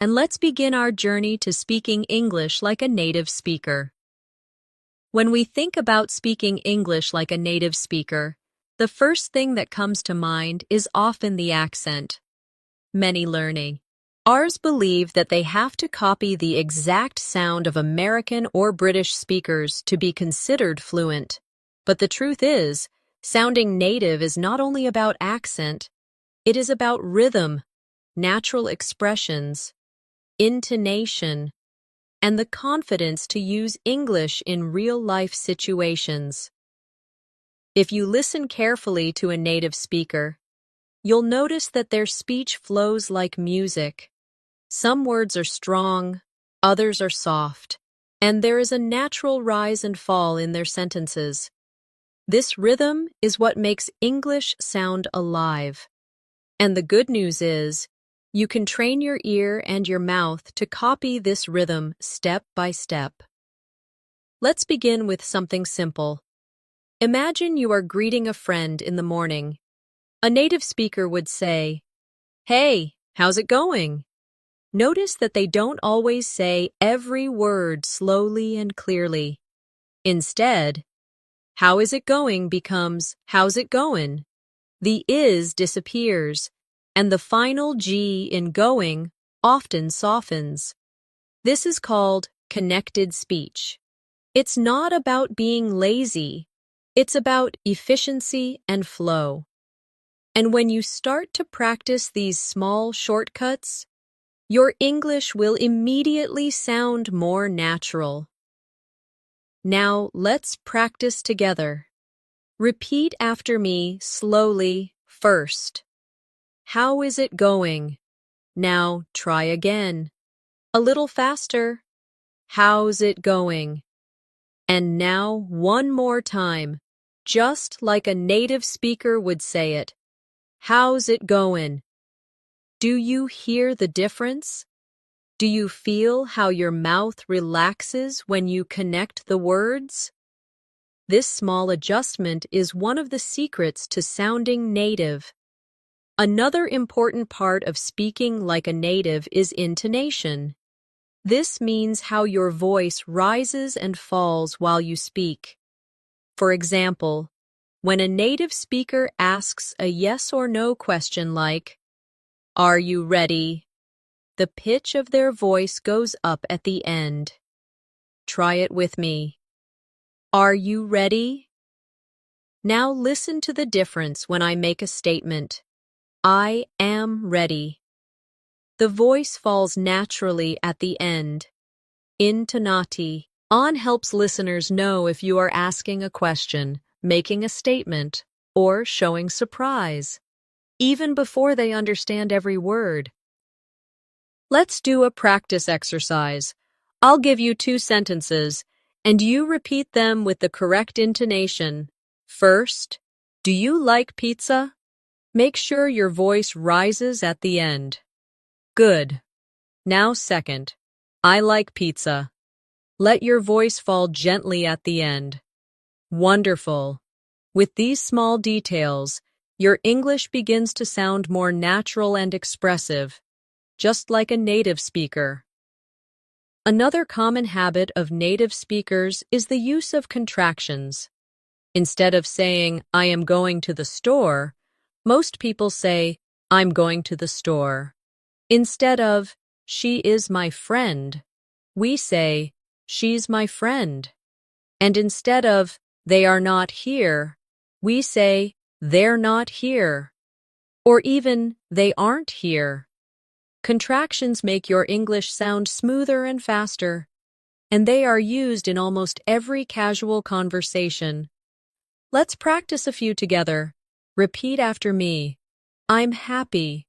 and let's begin our journey to speaking English like a native speaker. When we think about speaking English like a native speaker, the first thing that comes to mind is often the accent. Many learning. Ours believe that they have to copy the exact sound of American or British speakers to be considered fluent. But the truth is, sounding native is not only about accent, it is about rhythm, natural expressions, intonation, and the confidence to use English in real-life situations. If you listen carefully to a native speaker, you'll notice that their speech flows like music. Some words are strong, others are soft, and there is a natural rise and fall in their sentences. This rhythm is what makes English sound alive. And the good news is, you can train your ear and your mouth to copy this rhythm step by step. Let's begin with something simple. Imagine you are greeting a friend in the morning. A native speaker would say, "Hey, how's it going?" Notice that they don't always say every word slowly and clearly. Instead, "How is it going?" becomes "How's it goin'?" The is disappears, and the final G in going often softens. This is called connected speech. It's not about being lazy, it's about efficiency and flow. And when you start to practice these small shortcuts, your English will immediately sound more natural. Now let's practice together. Repeat after me slowly first. How is it going? Now try again. A little faster. How's it going? And now one more time, just like a native speaker would say it. How's it going? Do you hear the difference? Do you feel how your mouth relaxes when you connect the words? This small adjustment is one of the secrets to sounding native. Another important part of speaking like a native is intonation. This means how your voice rises and falls while you speak. For example, when a native speaker asks a yes or no question like, "Are you ready?" the pitch of their voice goes up at the end. Try it with me. Are you ready? Now listen to the difference when I make a statement. I am ready. The voice falls naturally at the end. Intonati. On helps listeners know if you are asking a question, making a statement, or showing surprise, even before they understand every word. Let's do a practice exercise. I'll give you 2 sentences, and you repeat them with the correct intonation. First, do you like pizza? Make sure your voice rises at the end. Good. Now second, I like pizza. Let your voice fall gently at the end. Wonderful. With these small details, your English begins to sound more natural and expressive, just like a native speaker. Another common habit of native speakers is the use of contractions. Instead of saying, "I am going to the store," most people say, "I'm going to the store." Instead of, "She is my friend," we say, "She's my friend." And instead of, "They are not here," we say, "They're not here." Or even, "They aren't here." Contractions make your English sound smoother and faster, and they are used in almost every casual conversation. Let's practice a few together. Repeat after me. I'm happy.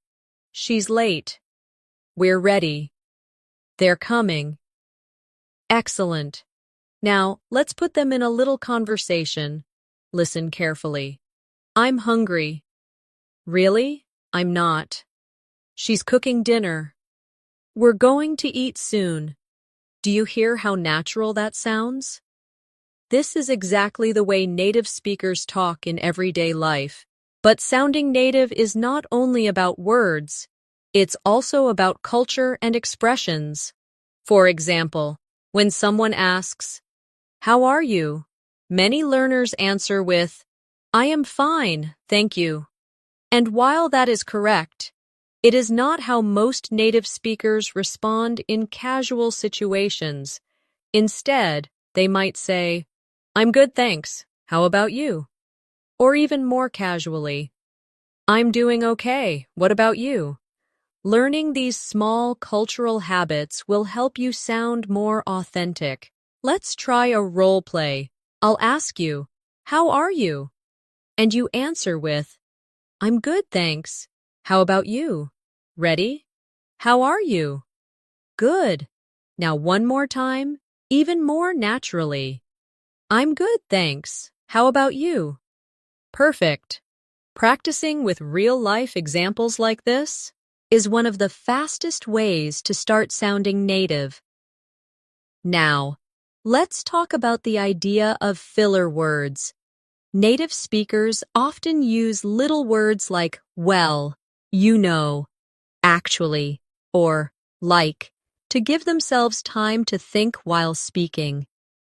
She's late. We're ready. They're coming. Excellent. Now, let's put them in a little conversation. Listen carefully. I'm hungry. Really? I'm not. She's cooking dinner. We're going to eat soon. Do you hear how natural that sounds? This is exactly the way native speakers talk in everyday life. But sounding native is not only about words, It's also about culture and expressions. For example, when someone asks, "How are you?" many learners answer with, "I am fine, thank you." And while that is correct, it is not how most native speakers respond in casual situations. Instead, they might say, "I'm good, thanks. How about you?" Or even more casually, "I'm doing okay. What about you?" Learning these small cultural habits will help you sound more authentic. Let's try a role play. I'll ask you, "How are you?" And you answer with, "I'm good, thanks. How about you?" Ready? How are you? Good. Now one more time, even more naturally. "I'm good, thanks. How about you?" Perfect. Practicing with real-life examples like this is one of the fastest ways to start sounding native. Now, let's talk about the idea of filler words. Native speakers often use little words like well, you know, actually, or like to give themselves time to think while speaking.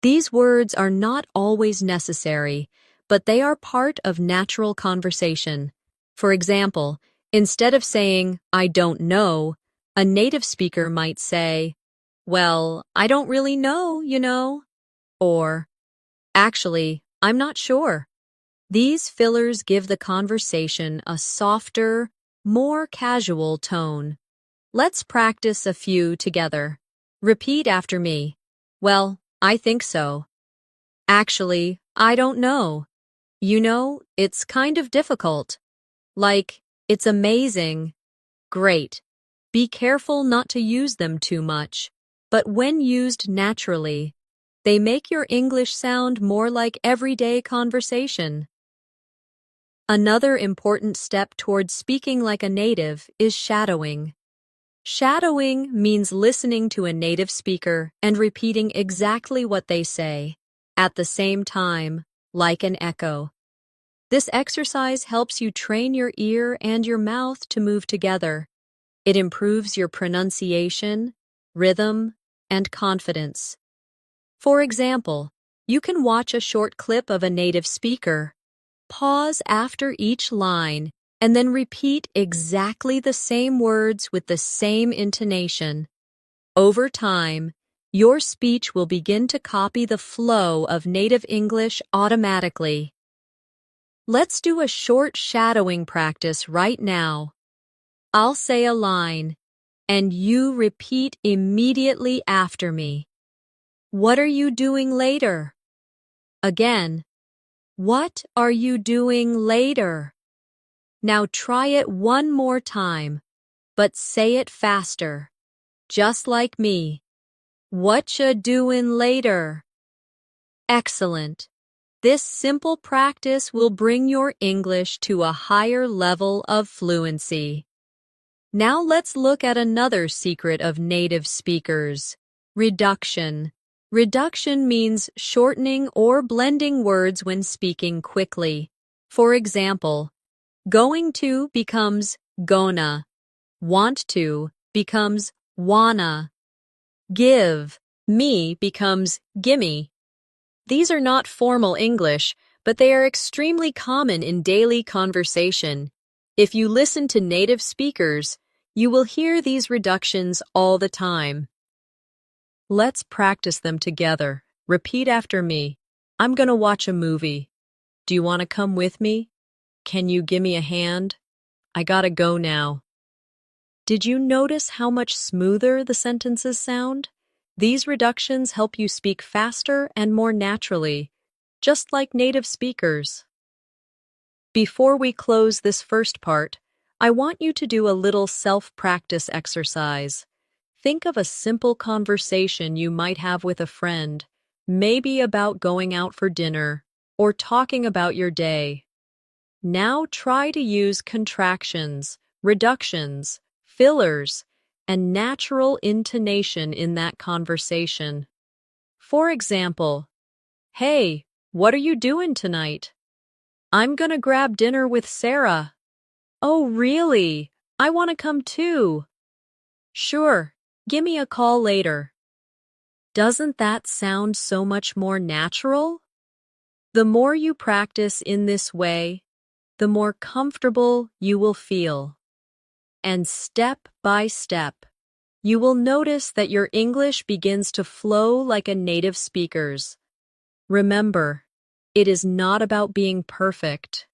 These words are not always necessary, but they are part of natural conversation. For example, instead of saying, "I don't know," a native speaker might say, "Well, I don't really know, you know," or, "Actually, I'm not sure." These fillers give the conversation a softer, more casual tone. Let's practice a few together. Repeat after me. "Well, I think so." "Actually, I don't know." "You know, it's kind of difficult." Like, "It's amazing." Great. Be careful not to use them too much, but when used naturally, they make your English sound more like everyday conversation. Another important step towards speaking like a native is shadowing. Shadowing means listening to a native speaker and repeating exactly what they say, at the same time, like an echo. This exercise helps you train your ear and your mouth to move together. It improves your pronunciation, rhythm, and confidence. For example, you can watch a short clip of a native speaker. Pause after each line and then repeat exactly the same words with the same intonation. Over time, your speech will begin to copy the flow of native English automatically. Let's do a short shadowing practice right now. I'll say a line, and you repeat immediately after me. "What are you doing later?" Again, "What are you doing later?" Now try it one more time, but say it faster. Just like me. "What ya doin' later?" Excellent. This simple practice will bring your English to a higher level of fluency. Now let's look at another secret of native speakers: reduction. Reduction means shortening or blending words when speaking quickly. For example, going to becomes gonna, want to becomes wanna, give me becomes gimme. These are not formal English, but they are extremely common in daily conversation. If you listen to native speakers, you will hear these reductions all the time. Let's practice them together. Repeat after me. "I'm gonna watch a movie." "Do you want to come with me?" "Can you give me a hand?" "I gotta go now." Did you notice how much smoother the sentences sound? These reductions help you speak faster and more naturally, just like native speakers. Before we close this first part, I want you to do a little self-practice exercise. Think of a simple conversation you might have with a friend, maybe about going out for dinner or talking about your day. Now try to use contractions, reductions, fillers, and natural intonation in that conversation. For example, "Hey, what are you doing tonight?" "I'm gonna grab dinner with Sarah." "Oh, really? I want to come too. Sure, give me a call later. Doesn't that sound so much more natural? The more you practice in this way, the more comfortable you will feel. And step by step, you will notice that your English begins to flow like a native speaker's. Remember, it is not about being perfect.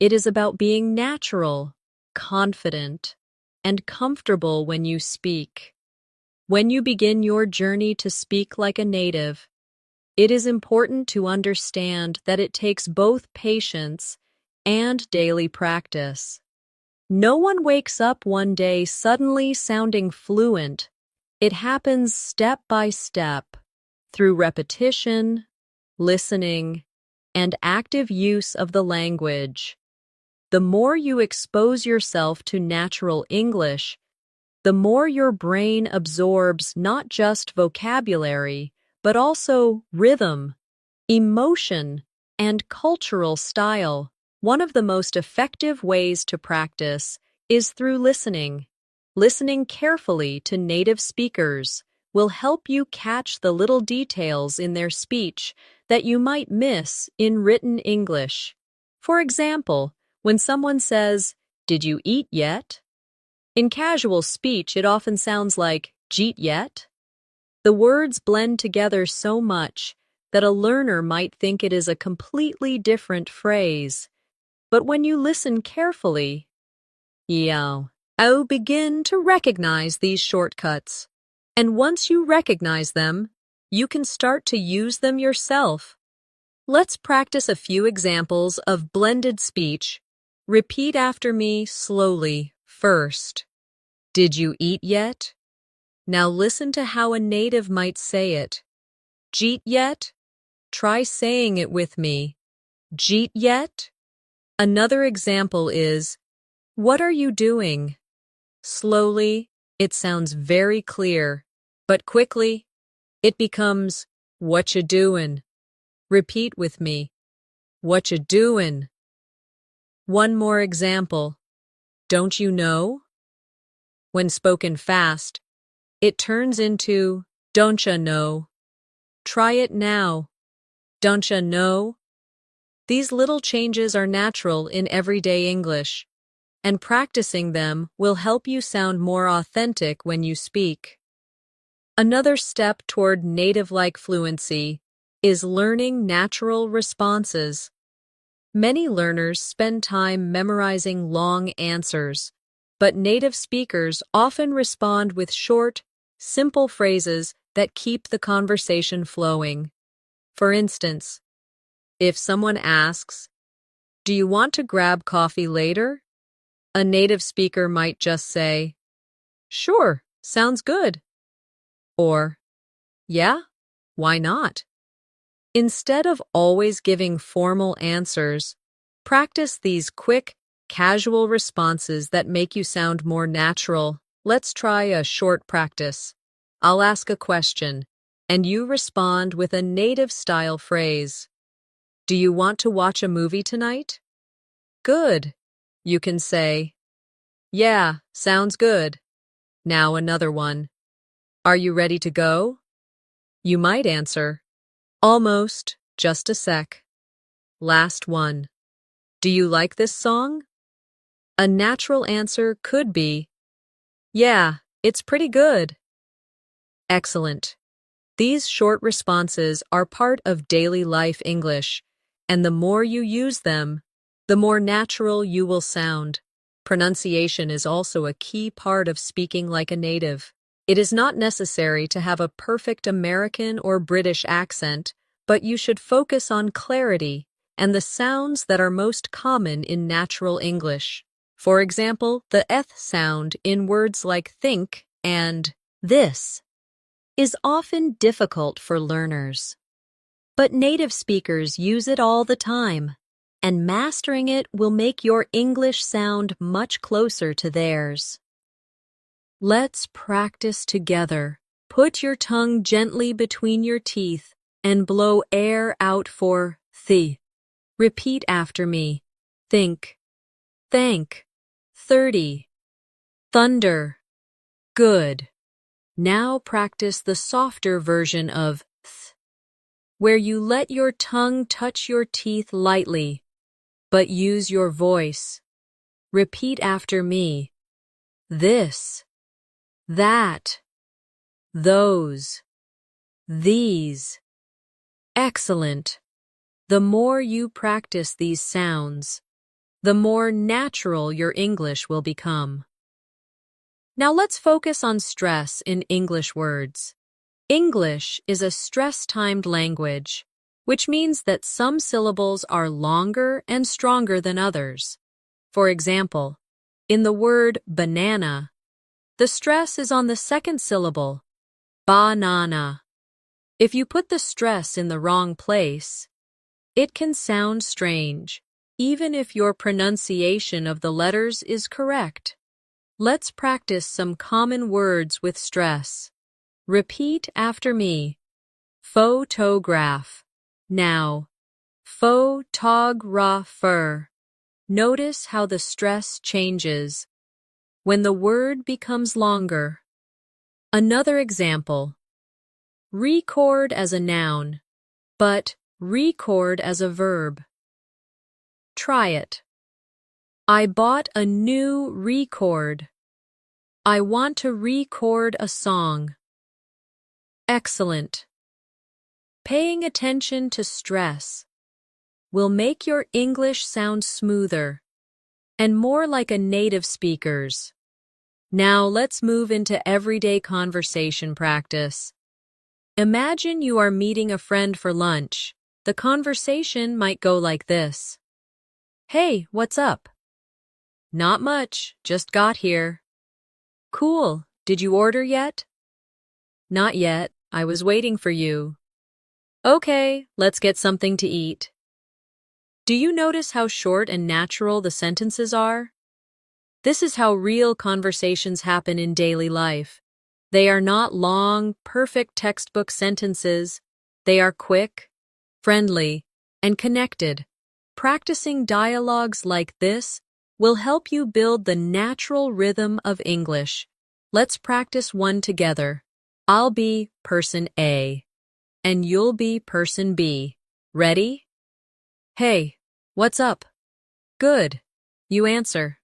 It is about being natural, confident, and comfortable when you speak. When you begin your journey to speak like a native, it is important to understand that it takes both patience and daily practice. No one wakes up one day suddenly sounding fluent. It happens step by step, through repetition, listening, and active use of the language. The more you expose yourself to natural English, the more your brain absorbs not just vocabulary, but also rhythm, emotion, and cultural style. One of the most effective ways to practice is through listening. Listening carefully to native speakers will help you catch the little details in their speech that you might miss in written English. For example, when someone says, "Did you eat yet?" In casual speech, it often sounds like, "Jeet yet?" The words blend together so much that a learner might think it is a completely different phrase. But when you listen carefully, you'll begin to recognize these shortcuts. And once you recognize them, you can start to use them yourself. Let's practice a few examples of blended speech. Repeat after me slowly first. Did you eat yet? Now listen to how a native might say it. Jeet yet? Try saying it with me. Jeet yet? Another example is, what are you doing? Slowly, it sounds very clear, but quickly, it becomes, what you doin'? Repeat with me. What you doin'? One more example. Don't you know? When spoken fast, it turns into, don't ya know? Try it now. Don't ya know? These little changes are natural in everyday English, and practicing them will help you sound more authentic when you speak. Another step toward native-like fluency is learning natural responses. Many learners spend time memorizing long answers, but native speakers often respond with short, simple phrases that keep the conversation flowing. For instance, if someone asks, "Do you want to grab coffee later?" a native speaker might just say, "Sure, sounds good." Or, "Yeah, why not?" Instead of always giving formal answers, practice these quick, casual responses that make you sound more natural. Let's try a short practice. I'll ask a question, and you respond with a native-style phrase. Do you want to watch a movie tonight? Good. You can say, yeah, sounds good. Now another one. Are you ready to go? You might answer, almost, just a sec. Last one. Do you like this song? A natural answer could be, yeah, it's pretty good. Excellent. These short responses are part of daily life English, and the more you use them, the more natural you will sound. Pronunciation is also a key part of speaking like a native. It is not necessary to have a perfect American or British accent, but you should focus on clarity and the sounds that are most common in natural English. For example, the th sound in words like think and this is often difficult for learners. But native speakers use it all the time, and mastering it will make your English sound much closer to theirs. Let's practice together. Put your tongue gently between your teeth and blow air out for th. Repeat after me. Think. Thank. 30. Thunder. Good. Now practice the softer version of th, where you let your tongue touch your teeth lightly, but use your voice. Repeat after me. This, that, those, these. Excellent. The more you practice these sounds, the more natural your English will become. Now let's focus on stress in English words. English is a stress-timed language, which means that some syllables are longer and stronger than others. For example, in the word banana, the stress is on the second syllable, banana. If you put the stress in the wrong place, it can sound strange, even if your pronunciation of the letters is correct. Let's practice some common words with stress. Repeat after me. Photograph. Now, photographer. Notice how the stress changes when the word becomes longer. Another example. Record as a noun, but record as a verb. Try it. I bought a new record. I want to record a song. Excellent. Paying attention to stress will make your English sound smoother and more like a native speaker's. Now let's move into everyday conversation practice. Imagine you are meeting a friend for lunch. The conversation might go like this. Hey, what's up? Not much, just got here. Cool, did you order yet? Not yet, I was waiting for you. Okay, let's get something to eat. Do you notice how short and natural the sentences are? This is how real conversations happen in daily life. They are not long, perfect textbook sentences. They are quick, friendly, and connected. Practicing dialogues like this will help you build the natural rhythm of English. Let's practice one together. I'll be person A, and you'll be person B. Ready? Hey, what's up? Good. You answer.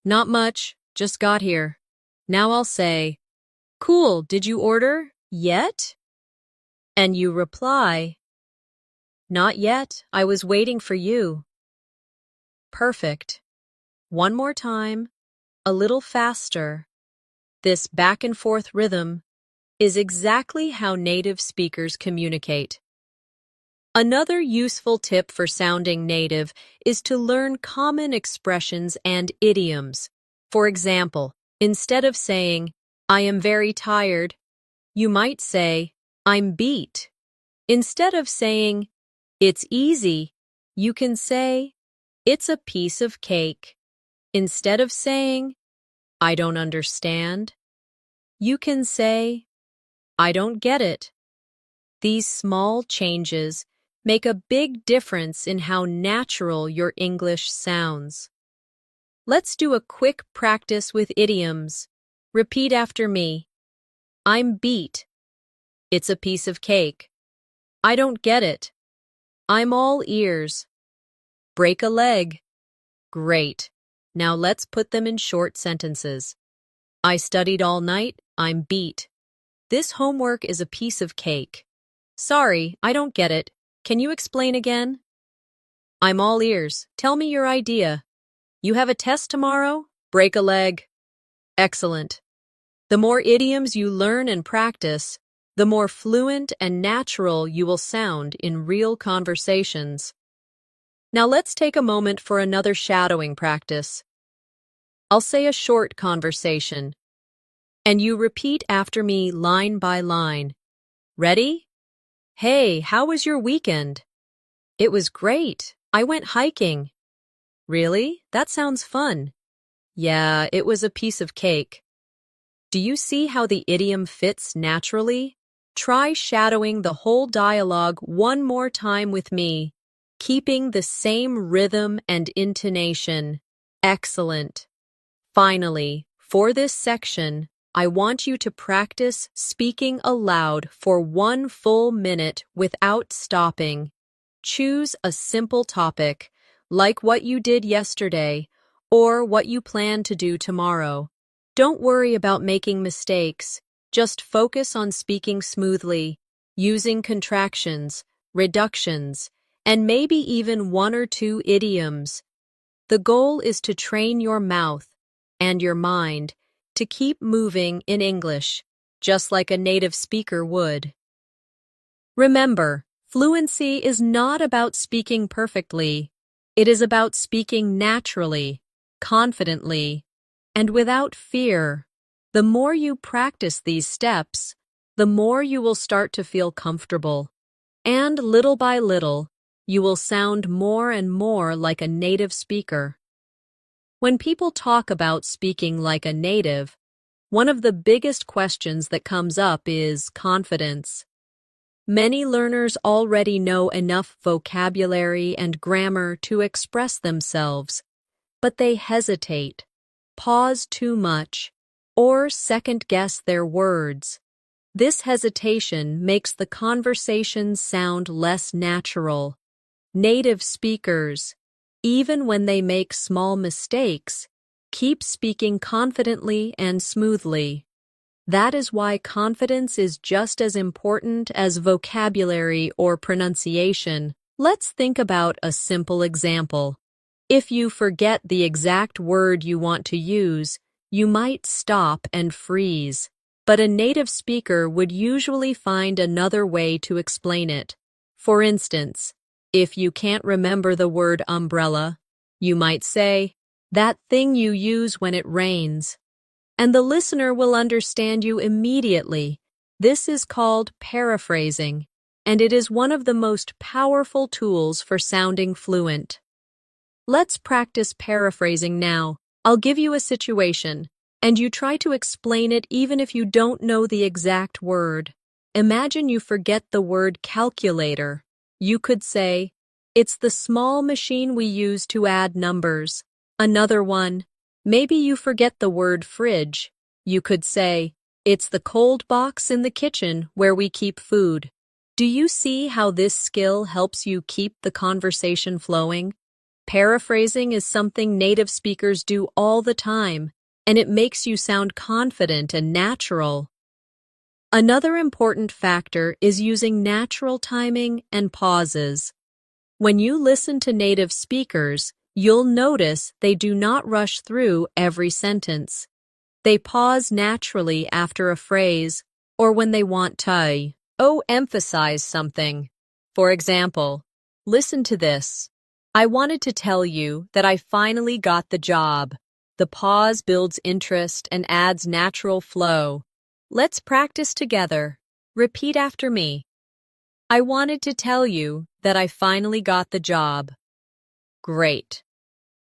Not much, just got here. Now I'll say, cool, did you order yet? And you reply, not yet, I was waiting for you. Perfect. One more time, a little faster. This back and forth rhythm is exactly how native speakers communicate. Another useful tip for sounding native is to learn common expressions and idioms. For example, instead of saying, I am very tired, you might say, I'm beat. Instead of saying, it's easy, you can say, it's a piece of cake. Instead of saying, I don't understand, you can say, I don't get it. These small changes make a big difference in how natural your English sounds. Let's do a quick practice with idioms. Repeat after me. I'm beat. It's a piece of cake. I don't get it. I'm all ears. Break a leg. Great. Now let's put them in short sentences. I studied all night. I'm beat. This homework is a piece of cake. Sorry, I don't get it. Can you explain again? I'm all ears. Tell me your idea. You have a test tomorrow? Break a leg. Excellent. The more idioms you learn and practice, the more fluent and natural you will sound in real conversations. Now let's take a moment for another shadowing practice. I'll say a short conversation, and you repeat after me line by line. Ready? Hey, how was your weekend? It was great. I went hiking. Really? That sounds fun. Yeah, it was a piece of cake. Do you see how the idiom fits naturally? Try shadowing the whole dialogue one more time with me, keeping the same rhythm and intonation. Excellent. Finally, For this section, I want you to practice speaking aloud for 1 full minute without stopping. Choose a simple topic, like what you did yesterday or what you plan to do tomorrow. Don't worry about making mistakes. Just focus on speaking smoothly, using contractions, reductions, and maybe even 1 or 2 idioms. The goal is to train your mouth and your mind to keep moving in English, just like a native speaker would. Remember, fluency is not about speaking perfectly. It is about speaking naturally, confidently, and without fear. The more you practice these steps, the more you will start to feel comfortable. And little by little, you will sound more and more like a native speaker. When people talk about speaking like a native, one of the biggest questions that comes up is confidence. Many learners already know enough vocabulary and grammar to express themselves, but they hesitate, pause too much, or second-guess their words. This hesitation makes the conversation sound less natural. Native speakers, even when they make small mistakes, keep speaking confidently and smoothly. That is why confidence is just as important as vocabulary or pronunciation. Let's think about a simple example. If you forget the exact word you want to use, you might stop and freeze. But a native speaker would usually find another way to explain it. For instance, if you can't remember the word umbrella, you might say, "That thing you use when it rains." And the listener will understand you immediately. This is called paraphrasing, and it is one of the most powerful tools for sounding fluent. Let's practice paraphrasing now. I'll give you a situation, and you try to explain it even if you don't know the exact word. Imagine you forget the word calculator. You could say, "It's the small machine we use to add numbers." Another one, maybe you forget the word fridge. You could say, "It's the cold box in the kitchen where we keep food." Do you see how this skill helps you keep the conversation flowing? Paraphrasing is something native speakers do all the time, and it makes you sound confident and natural. Another important factor is using natural timing and pauses. When you listen to native speakers, you'll notice they do not rush through every sentence. They pause naturally after a phrase or when they want to emphasize something. For example, listen to this. "I wanted to tell you that I finally got the job." The pause builds interest and adds natural flow. Let's practice together. Repeat after me. "I wanted to tell you that I finally got the job." Great.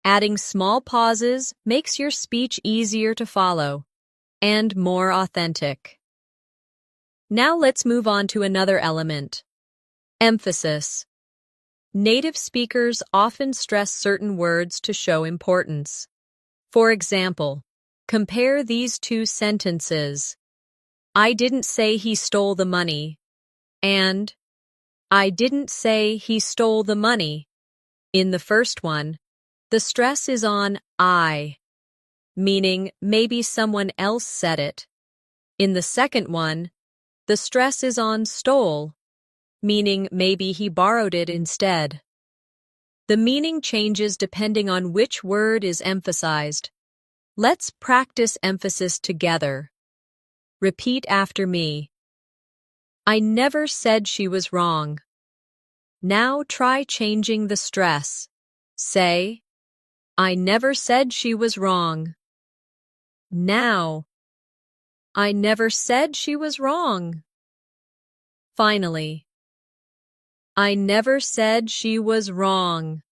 Adding small pauses makes your speech easier to follow and more authentic. Now let's move on to another element. Emphasis. Native speakers often stress certain words to show importance. For example, compare these 2 sentences. "I didn't say he stole the money," and "I didn't say he stole the money." In the first one, the stress is on I, meaning maybe someone else said it. In the second one, the stress is on stole, meaning maybe he borrowed it instead. The meaning changes depending on which word is emphasized. Let's practice emphasis together. Repeat after me. "I never said she was wrong." Now try changing the stress. Say, "I never said she was wrong." Now, "I never said she was wrong." Finally, "I never said she was wrong."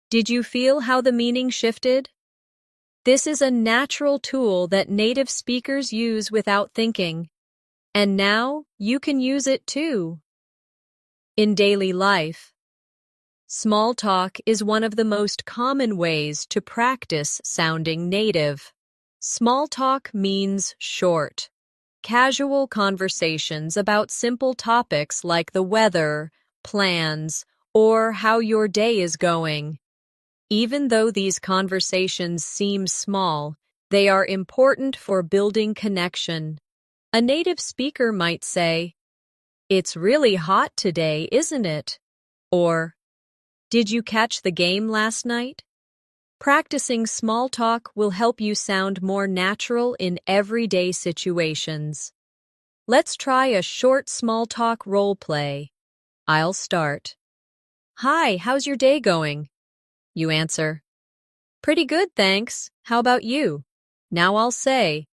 Did you feel how the meaning shifted? This is a natural tool that native speakers use without thinking. And now you can use it too. In daily life, small talk is one of the most common ways to practice sounding native. Small talk means short, casual conversations about simple topics like the weather, plans, or how your day is going. Even though these conversations seem small, they are important for building connection. A native speaker might say, "It's really hot today, isn't it?" Or, "Did you catch the game last night?" Practicing small talk will help you sound more natural in everyday situations. Let's try a short small talk role play. I'll start. "Hi, how's your day going?" You answer, "Pretty good, thanks. How about you?" Now I'll say,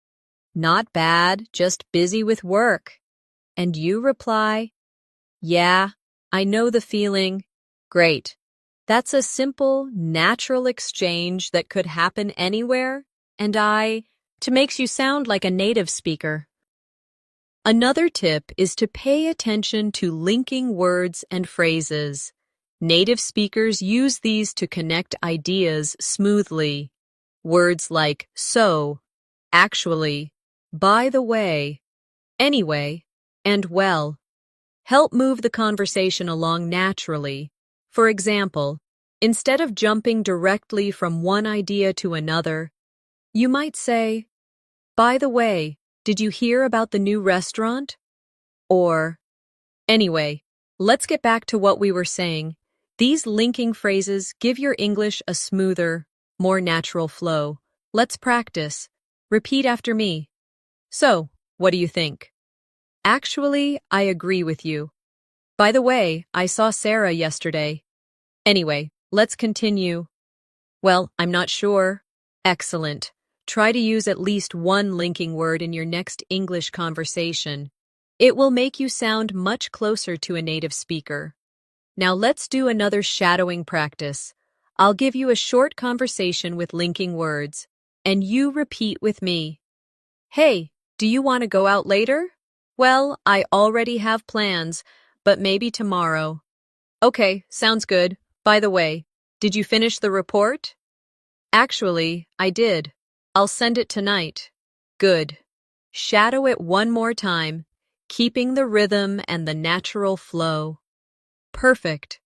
"Not bad, just busy with work." And you reply, "Yeah, I know the feeling." Great. That's a simple, natural exchange that could happen anywhere, to makes you sound like a native speaker. Another tip is to pay attention to linking words and phrases. Native speakers use these to connect ideas smoothly. Words like so, actually, by the way, anyway, and well help move the conversation along naturally. For example, instead of jumping directly from one idea to another, you might say, "By the way, did you hear about the new restaurant?" Or, "Anyway, let's get back to what we were saying." These linking phrases give your English a smoother, more natural flow. Let's practice. Repeat after me. "So, what do you think?" "Actually, I agree with you." "By the way, I saw Sarah yesterday." "Anyway, let's continue." "Well, I'm not sure." Excellent. Try to use at least one linking word in your next English conversation. It will make you sound much closer to a native speaker. Now let's do another shadowing practice. I'll give you a short conversation with linking words, and you repeat with me. "Hey, do you want to go out later?" "Well, I already have plans, but maybe tomorrow." "Okay, sounds good. By the way, did you finish the report?" "Actually, I did. I'll send it tonight." Good. Shadow it one more time, keeping the rhythm and the natural flow. Perfect.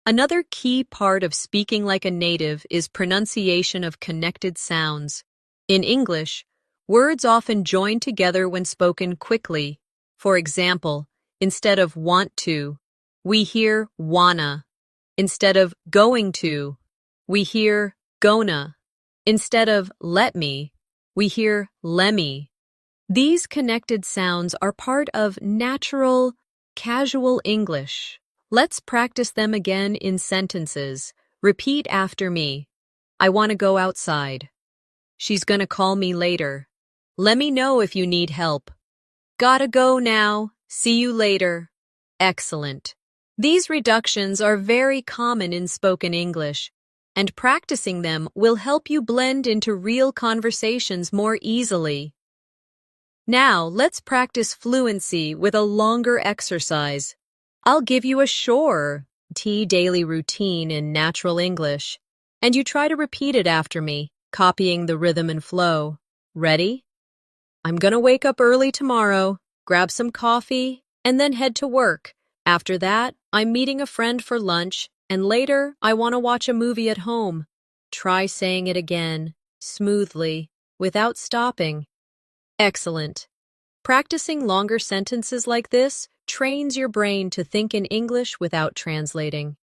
Another key part of speaking like a native is pronunciation of connected sounds. In English, words often join together when spoken quickly. For example, instead of want to, we hear wanna. Instead of going to, we hear gonna. Instead of let me, we hear lemme. These connected sounds are part of natural, casual English. Let's practice them again in sentences. Repeat after me. "I want to go outside." "She's gonna call me later." "Let me know if you need help." "Gotta go now. See you later." Excellent. These reductions are very common in spoken English, and practicing them will help you blend into real conversations more easily. Now, let's practice fluency with a longer exercise. I'll give you a short daily routine in natural English, and you try to repeat it after me, copying the rhythm and flow. Ready? "I'm gonna wake up early tomorrow, grab some coffee, and then head to work. After that, I'm meeting a friend for lunch, and later I want to watch a movie at home." Try saying it again, smoothly, without stopping. Excellent. Practicing longer sentences like this trains your brain to think in English without translating.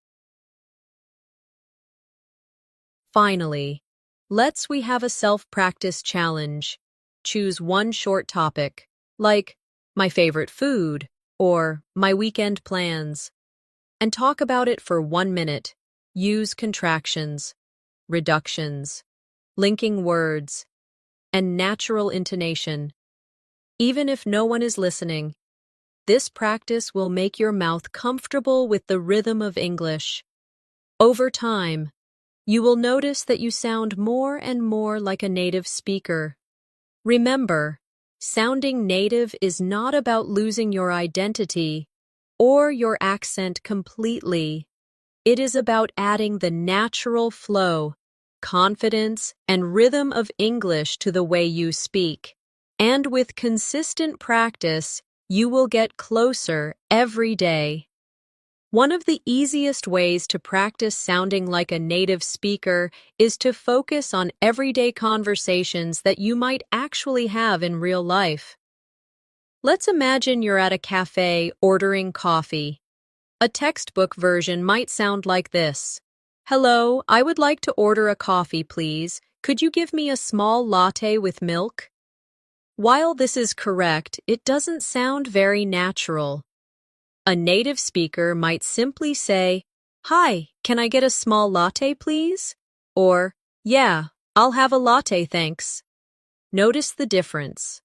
Finally, we have a self-practice challenge. Choose one short topic, like my favorite food or my weekend plans, and talk about it for 1 minute. Use contractions, reductions, linking words, and natural intonation. Even if no one is listening, this practice will make your mouth comfortable with the rhythm of English. Over time, you will notice that you sound more and more like a native speaker. Remember, sounding native is not about losing your identity or your accent completely. It is about adding the natural flow confidence, and rhythm of English to the way you speak. And with consistent practice, you will get closer every day. One of the easiest ways to practice sounding like a native speaker is to focus on everyday conversations that you might actually have in real life. Let's imagine you're at a cafe ordering coffee. A textbook version might sound like this. "Hello, I would like to order a coffee, please. Could you give me a small latte with milk?" While this is correct, it doesn't sound very natural. A native speaker might simply say, "Hi, can I get a small latte, please?" Or, "Yeah, I'll have a latte, thanks." Notice the difference.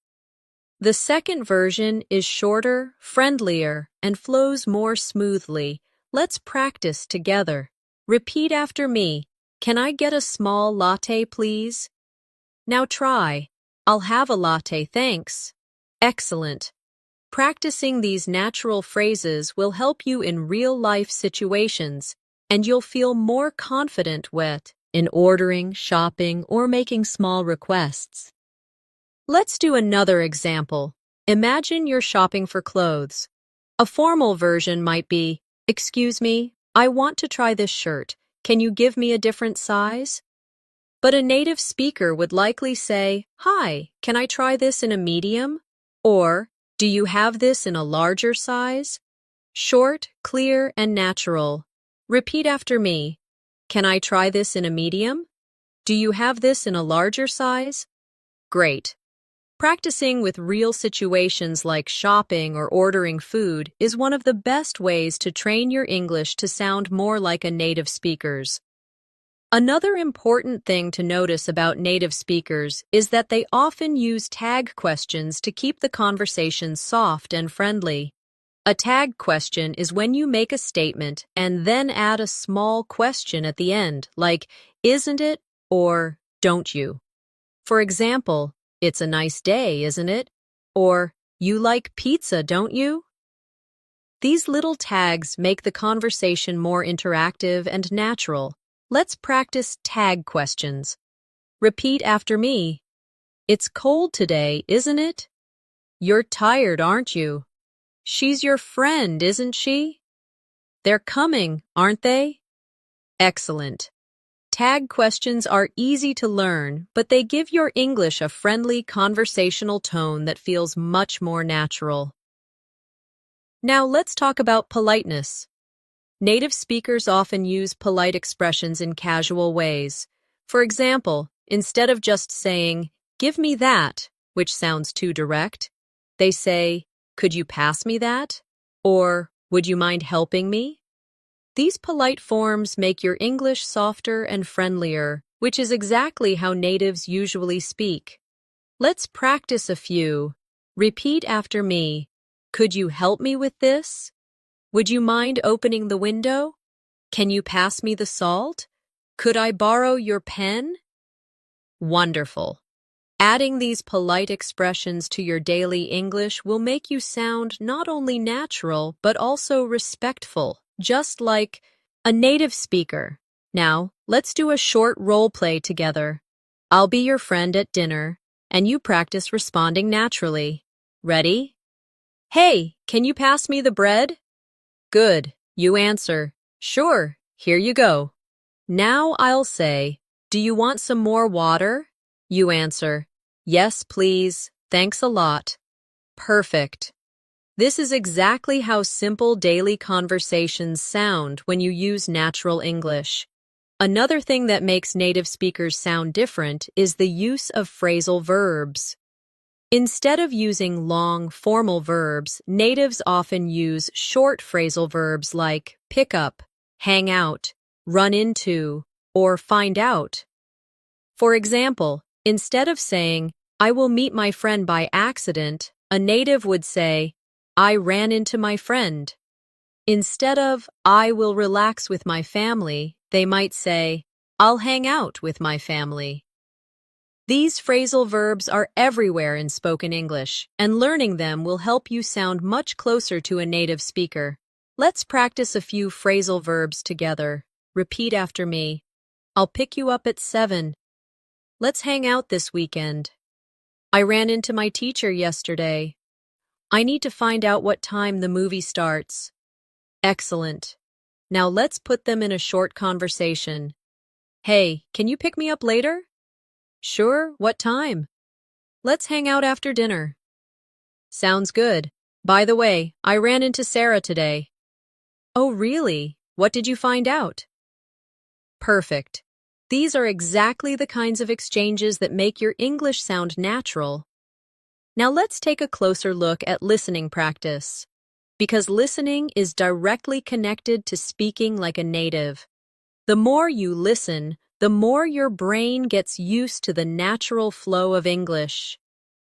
The second version is shorter, friendlier, and flows more smoothly. Let's practice together. Repeat after me. "Can I get a small latte, please?" Now try. "I'll have a latte, thanks." Excellent. Practicing these natural phrases will help you in real-life situations, and you'll feel more confident in ordering, shopping, or making small requests. Let's do another example. Imagine you're shopping for clothes. A formal version might be, "Excuse me, I want to try this shirt. Can you give me a different size?" But a native speaker would likely say, "Hi, can I try this in a medium?" Or, "Do you have this in a larger size?" Short, clear, and natural. Repeat after me. "Can I try this in a medium?" "Do you have this in a larger size?" Great. Practicing with real situations like shopping or ordering food is one of the best ways to train your English to sound more like a native speaker's. Another important thing to notice about native speakers is that they often use tag questions to keep the conversation soft and friendly. A tag question is when you make a statement and then add a small question at the end, like, "Isn't it?" or "Don't you?" For example, "It's a nice day, isn't it?" Or, "You like pizza, don't you?" These little tags make the conversation more interactive and natural. Let's practice tag questions. Repeat after me. "It's cold today, isn't it?" "You're tired, aren't you?" "She's your friend, isn't she?" "They're coming, aren't they?" Excellent. Tag questions are easy to learn, but they give your English a friendly conversational tone that feels much more natural. Now let's talk about politeness. Native speakers often use polite expressions in casual ways. For example, instead of just saying, "Give me that," which sounds too direct, they say, "Could you pass me that?" Or, "Would you mind helping me?" These polite forms make your English softer and friendlier, which is exactly how natives usually speak. Let's practice a few. Repeat after me. "Could you help me with this?" "Would you mind opening the window?" "Can you pass me the salt?" "Could I borrow your pen?" Wonderful. Adding these polite expressions to your daily English will make you sound not only natural, but also respectful, just like a native speaker. Now, let's do a short role play together. I'll be your friend at dinner, and you practice responding naturally. Ready? "Hey, can you pass me the bread?" Good. You answer, "Sure, here you go." Now I'll say, "Do you want some more water?" You answer, "Yes, please. Thanks a lot." Perfect. This is exactly how simple daily conversations sound when you use natural English. Another thing that makes native speakers sound different is the use of phrasal verbs. Instead of using long, formal verbs, natives often use short phrasal verbs like pick up, hang out, run into, or find out. For example, instead of saying, "I will meet my friend by accident," a native would say, "I ran into my friend." Instead of, "I will relax with my family," they might say, "I'll hang out with my family." These phrasal verbs are everywhere in spoken English, and learning them will help you sound much closer to a native speaker. Let's practice a few phrasal verbs together. Repeat after me. I'll pick you up at 7. Let's hang out this weekend. I ran into my teacher yesterday. I need to find out what time the movie starts. Excellent. Now let's put them in a short conversation. Hey, can you pick me up later? Sure, what time? Let's hang out after dinner. Sounds good. By the way, I ran into Sarah today. Oh, really? What did you find out? Perfect. These are exactly the kinds of exchanges that make your English sound natural. Now let's take a closer look at listening practice, because listening is directly connected to speaking like a native. The more you listen, the more your brain gets used to the natural flow of English.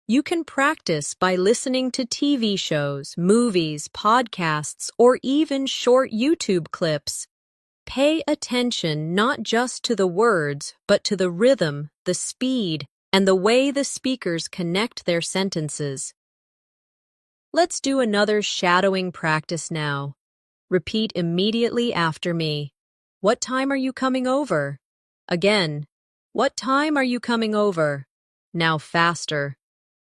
You can practice by listening to TV shows, movies, podcasts, or even short YouTube clips. Pay attention not just to the words, but to the rhythm, the speed, and the way the speakers connect their sentences. Let's do another shadowing practice now. Repeat immediately after me. What time are you coming over? Again. What time are you coming over? Now faster.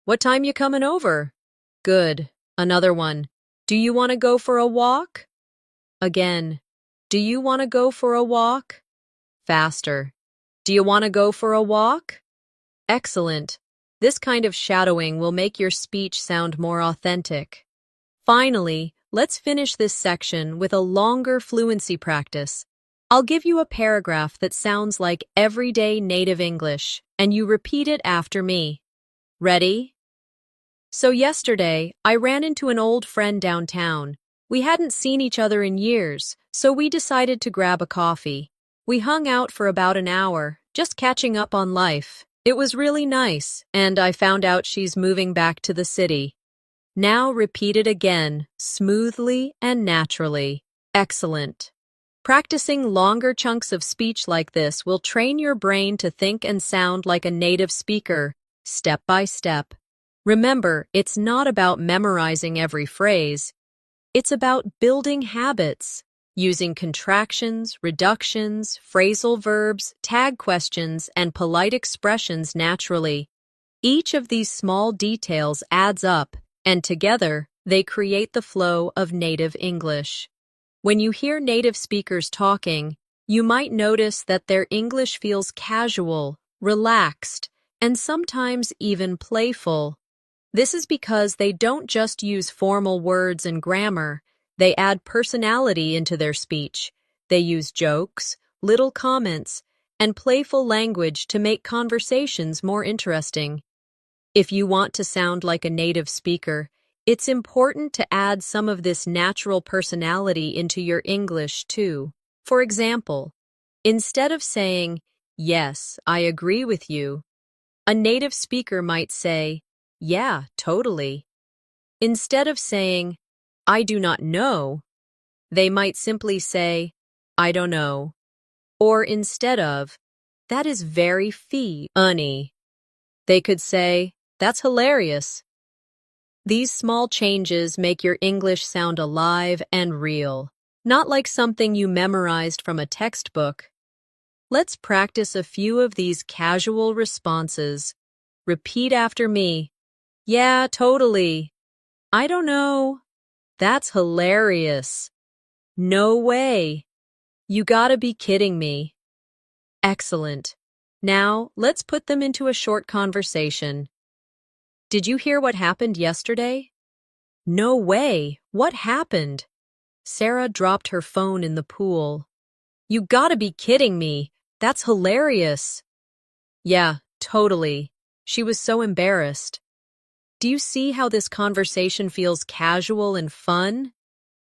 What time you coming over? Good. Another one. Do you want to go for a walk? Again. Do you want to go for a walk? Faster. Do you want to go for a walk? Excellent. This kind of shadowing will make your speech sound more authentic. Finally, let's finish this section with a longer fluency practice. I'll give you a paragraph that sounds like everyday native English, and you repeat it after me. Ready? So yesterday, I ran into an old friend downtown. We hadn't seen each other in years, so we decided to grab a coffee. We hung out for about an hour, just catching up on life. It was really nice, and I found out she's moving back to the city. Now repeat it again, smoothly and naturally. Excellent. Practicing longer chunks of speech like this will train your brain to think and sound like a native speaker, step by step. Remember, it's not about memorizing every phrase. It's about building habits, using contractions, reductions, phrasal verbs, tag questions, and polite expressions naturally. Each of these small details adds up, and together, they create the flow of native English. When you hear native speakers talking, you might notice that their English feels casual, relaxed, and sometimes even playful. This is because they don't just use formal words and grammar, they add personality into their speech. They use jokes, little comments, and playful language to make conversations more interesting. If you want to sound like a native speaker, it's important to add some of this natural personality into your English too. For example, instead of saying, "Yes, I agree with you," a native speaker might say, "Yeah, totally." Instead of saying, "I do not know," they might simply say, "I don't know." Or instead of, "That is very funny," they could say, "That's hilarious." These small changes make your English sound alive and real, not like something you memorized from a textbook. Let's practice a few of these casual responses. Repeat after me. Yeah, totally. I don't know. That's hilarious. No way. You gotta be kidding me. Excellent. Now, let's put them into a short conversation. Did you hear what happened yesterday? No way. What happened? Sarah dropped her phone in the pool. You gotta be kidding me. That's hilarious. Yeah, totally. She was so embarrassed. Do you see how this conversation feels casual and fun?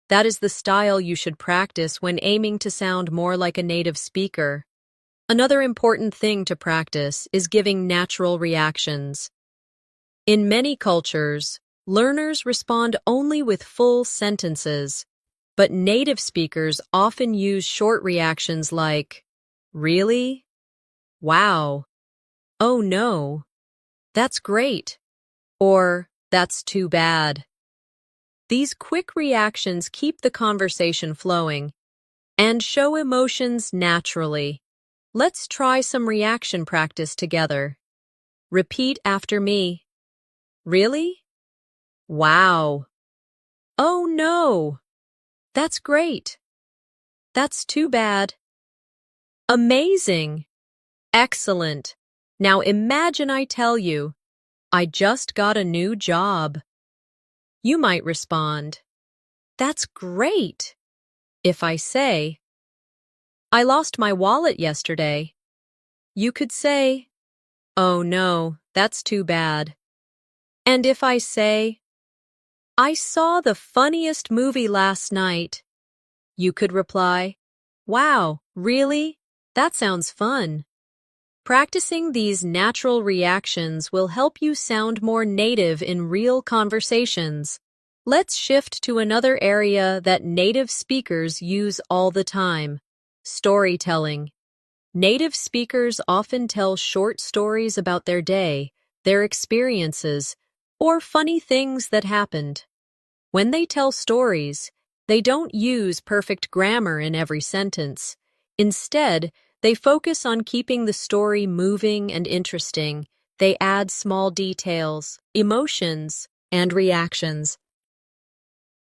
That is the style you should practice when aiming to sound more like a native speaker. Another important thing to practice is giving natural reactions. In many cultures, learners respond only with full sentences, but native speakers often use short reactions like, "Really? Wow. Oh no. That's great." Or, "That's too bad." These quick reactions keep the conversation flowing and show emotions naturally. let's try some reaction practice together. Repeat after me. Really? Wow. Oh no. That's great. That's too bad. Amazing. Excellent. Now imagine I tell you, I just got a new job. You might respond, that's great. If I say, I lost my wallet yesterday, you could say, oh no, that's too bad. And if I say, I saw the funniest movie last night, you could reply, wow, really? That sounds fun. Practicing these natural reactions will help you sound more native in real conversations. Let's shift to another area that native speakers use all the time: storytelling. Native speakers often tell short stories about their day, their experiences, or funny things that happened. When they tell stories, they don't use perfect grammar in every sentence. Instead, they focus on keeping the story moving and interesting. They add small details, emotions, and reactions.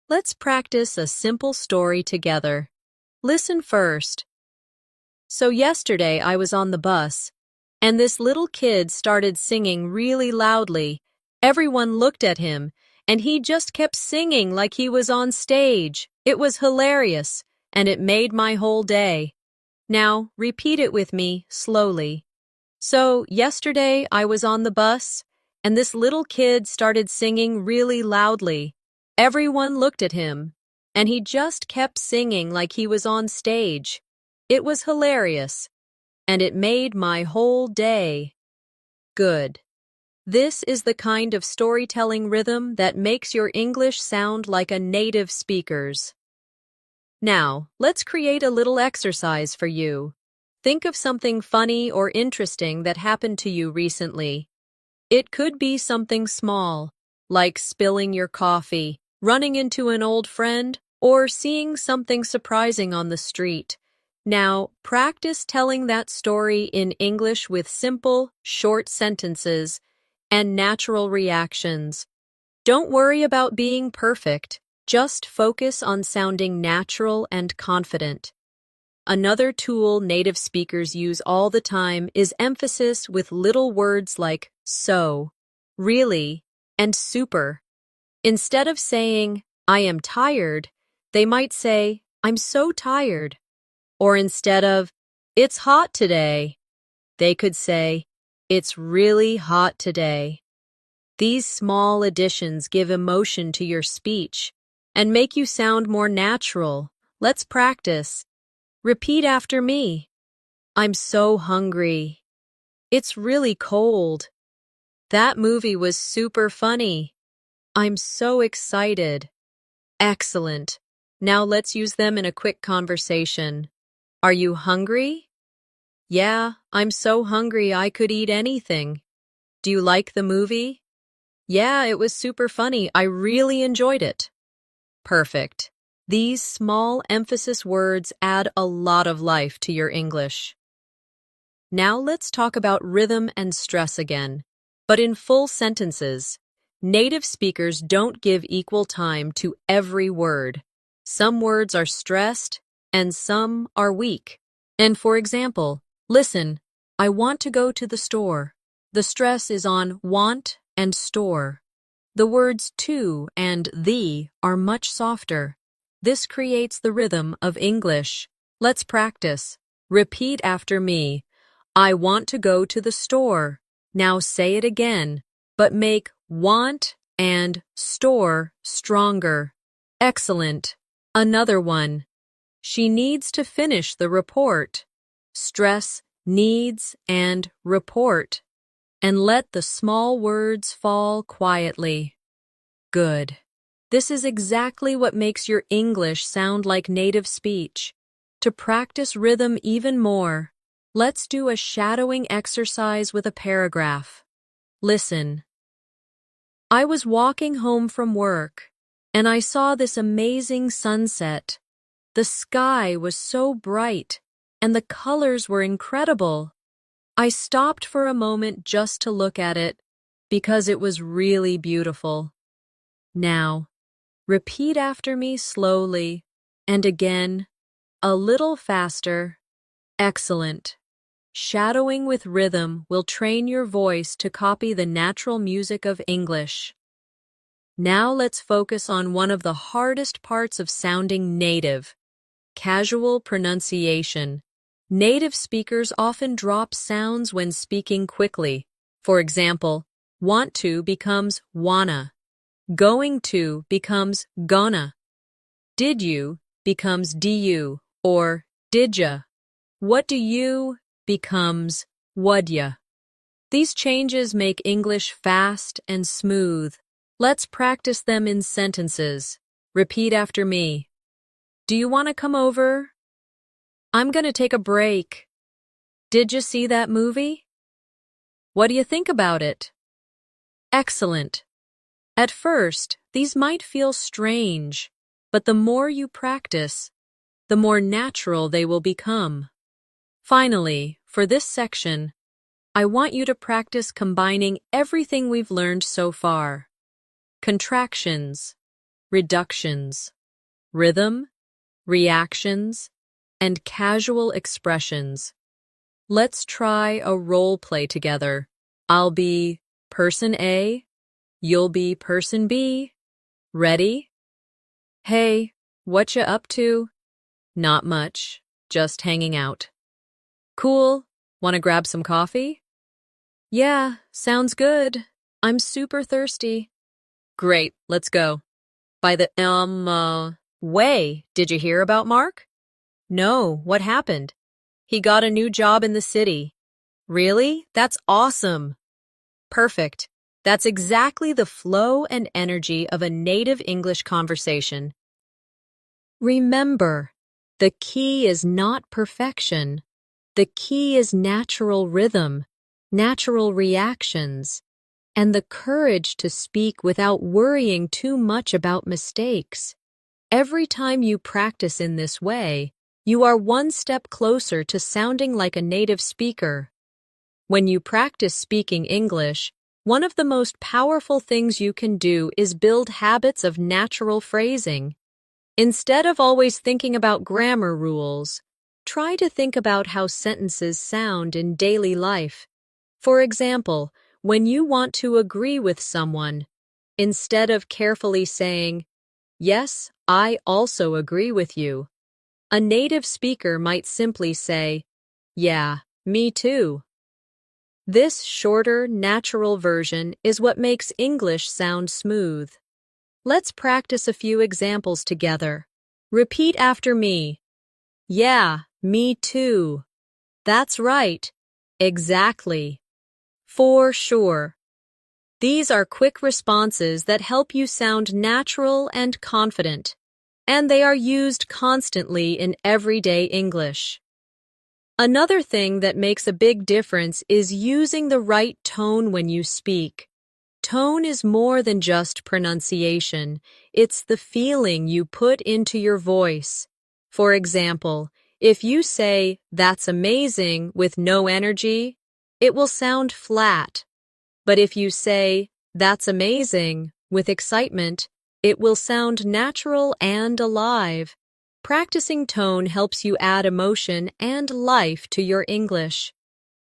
Let's practice a simple story together. Listen first. So yesterday I was on the bus, and this little kid started singing really loudly. Everyone looked at him, and he just kept singing like he was on stage. It was hilarious, and it made my whole day. Now, repeat it with me, slowly. So, yesterday I was on the bus, and this little kid started singing really loudly. Everyone looked at him, and he just kept singing like he was on stage. It was hilarious, and it made my whole day. Good. This is the kind of storytelling rhythm that makes your English sound like a native speaker's. Now, let's create a little exercise for you. Think of something funny or interesting that happened to you recently. It could be something small, like spilling your coffee, running into an old friend, or seeing something surprising on the street. Now, practice telling that story in English with simple, short sentences and natural reactions. Don't worry about being perfect. Just focus on sounding natural and confident. Another tool native speakers use all the time is emphasis with little words like so, really, and super. Instead of saying, I am tired, they might say, I'm so tired. Or instead of, it's hot today, they could say, it's really hot today. These small additions give emotion to your speech and make you sound more natural. Let's practice. Repeat after me. I'm so hungry. It's really cold. That movie was super funny. I'm so excited. Excellent. Now let's use them in a quick conversation. Are you hungry? Yeah, I'm so hungry I could eat anything. Do you like the movie? Yeah, it was super funny. I really enjoyed it. Perfect. These small emphasis words add a lot of life to your English. Now let's talk about rhythm and stress again, but in full sentences. Native speakers don't give equal time to every word. Some words are stressed and some are weak. And for example, listen, I want to go to the store. The stress is on want and store. The words to and the are much softer. This creates the rhythm of English. Let's practice. Repeat after me. I want to go to the store. Now say it again, but make want and store stronger. Excellent. Another one. She needs to finish the report. Stress needs and report. And let the small words fall quietly. Good. This is exactly what makes your English sound like native speech. To practice rhythm even more, let's do a shadowing exercise with a paragraph. Listen. I was walking home from work, and I saw this amazing sunset. The sky was so bright, and the colors were incredible. I stopped for a moment just to look at it because it was really beautiful. Now, repeat after me slowly and again, a little faster. Excellent. Shadowing with rhythm will train your voice to copy the natural music of English. Now let's focus on one of the hardest parts of sounding native: casual pronunciation. Native speakers often drop sounds when speaking quickly. For example, want to becomes wanna. Going to becomes gonna. Did you becomes du or didya. What do you becomes what'ya. These changes make English fast and smooth. Let's practice them in sentences. Repeat after me. Do you want to come over? I'm going to take a break. Did you see that movie? What do you think about it? Excellent. At first, these might feel strange, but the more you practice, the more natural they will become. Finally, for this section, I want you to practice combining everything we've learned so far: contractions, reductions, rhythm, reactions, and casual expressions. Let's try a role play together. I'll be person A, you'll be person B. Ready? Hey, what you up to? Not much, just hanging out. Cool, wanna grab some coffee? Yeah, sounds good. I'm super thirsty. Great, let's go. By the, way, did you hear about Mark? No, what happened? He got a new job in the city. Really? That's awesome. Perfect. That's exactly the flow and energy of a native English conversation. Remember, the key is not perfection. The key is natural rhythm, natural reactions, and the courage to speak without worrying too much about mistakes. Every time you practice in this way, you are one step closer to sounding like a native speaker. When you practice speaking English, one of the most powerful things you can do is build habits of natural phrasing. Instead of always thinking about grammar rules, try to think about how sentences sound in daily life. For example, when you want to agree with someone, instead of carefully saying, "Yes, I also agree with you," a native speaker might simply say, "Yeah, me too." This shorter, natural version is what makes English sound smooth. Let's practice a few examples together. Repeat after me. Yeah, me too. That's right. Exactly. For sure. These are quick responses that help you sound natural and confident, and they are used constantly in everyday English. Another thing that makes a big difference is using the right tone when you speak. Tone is more than just pronunciation. It's the feeling you put into your voice. For example, if you say, "That's amazing," with no energy, it will sound flat. But if you say, "That's amazing," with excitement, it will sound natural and alive. Practicing tone helps you add emotion and life to your English.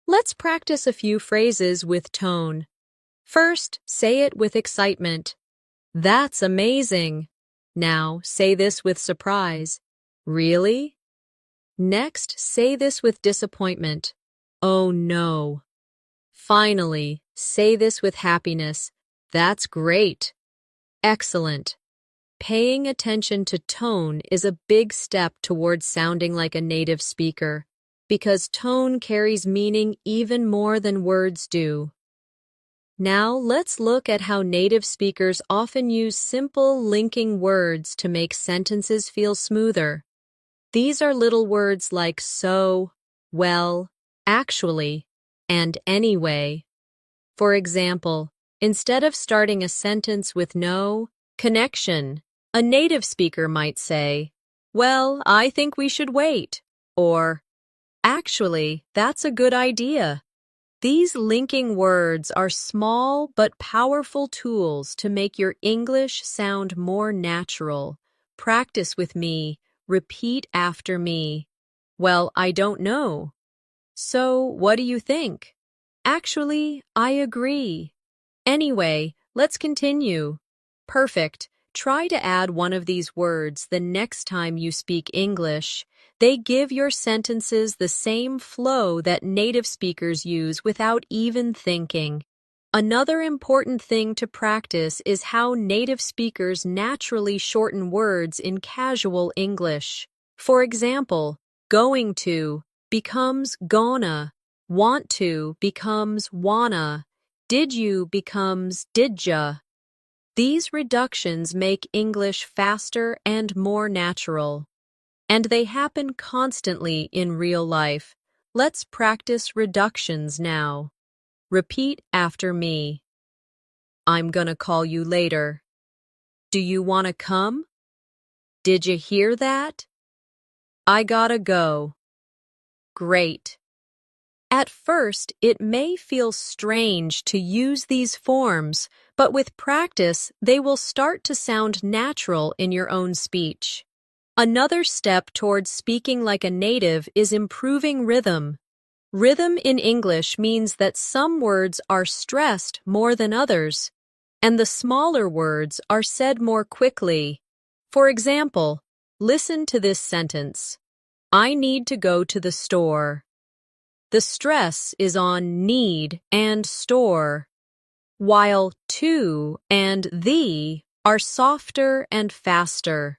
Let's practice a few phrases with tone. First, say it with excitement. That's amazing. Now, say this with surprise. Really? Next, say this with disappointment. Oh no. Finally, say this with happiness. That's great. Excellent. Paying attention to tone is a big step towards sounding like a native speaker, because tone carries meaning even more than words do. Now, let's look at how native speakers often use simple linking words to make sentences feel smoother. These are little words like so, well, actually, and anyway. For example, instead of starting a sentence with no connection, a native speaker might say, "Well, I think we should wait," or Actually, that's a good idea. These linking words are small but powerful tools to make your English sound more natural. Practice with me. Repeat after me. Well, I don't know. So, what do you think? Actually, I agree. Anyway, let's continue. Perfect. Try to add one of these words the next time you speak English. They give your sentences the same flow that native speakers use without even thinking. Another important thing to practice is how native speakers naturally shorten words in casual English. For example, going to becomes gonna, want to becomes wanna, did you becomes didja. These reductions make English faster and more natural. And they happen constantly in real life. Let's practice reductions now. Repeat after me. I'm gonna call you later. Do you wanna come? Did you hear that? I gotta go. Great. At first, it may feel strange to use these forms, but with practice, they will start to sound natural in your own speech. Another step towards speaking like a native is improving rhythm. Rhythm in English means that some words are stressed more than others, and the smaller words are said more quickly. For example, listen to this sentence. I need to go to the store. The stress is on need and store, while to and the are softer and faster.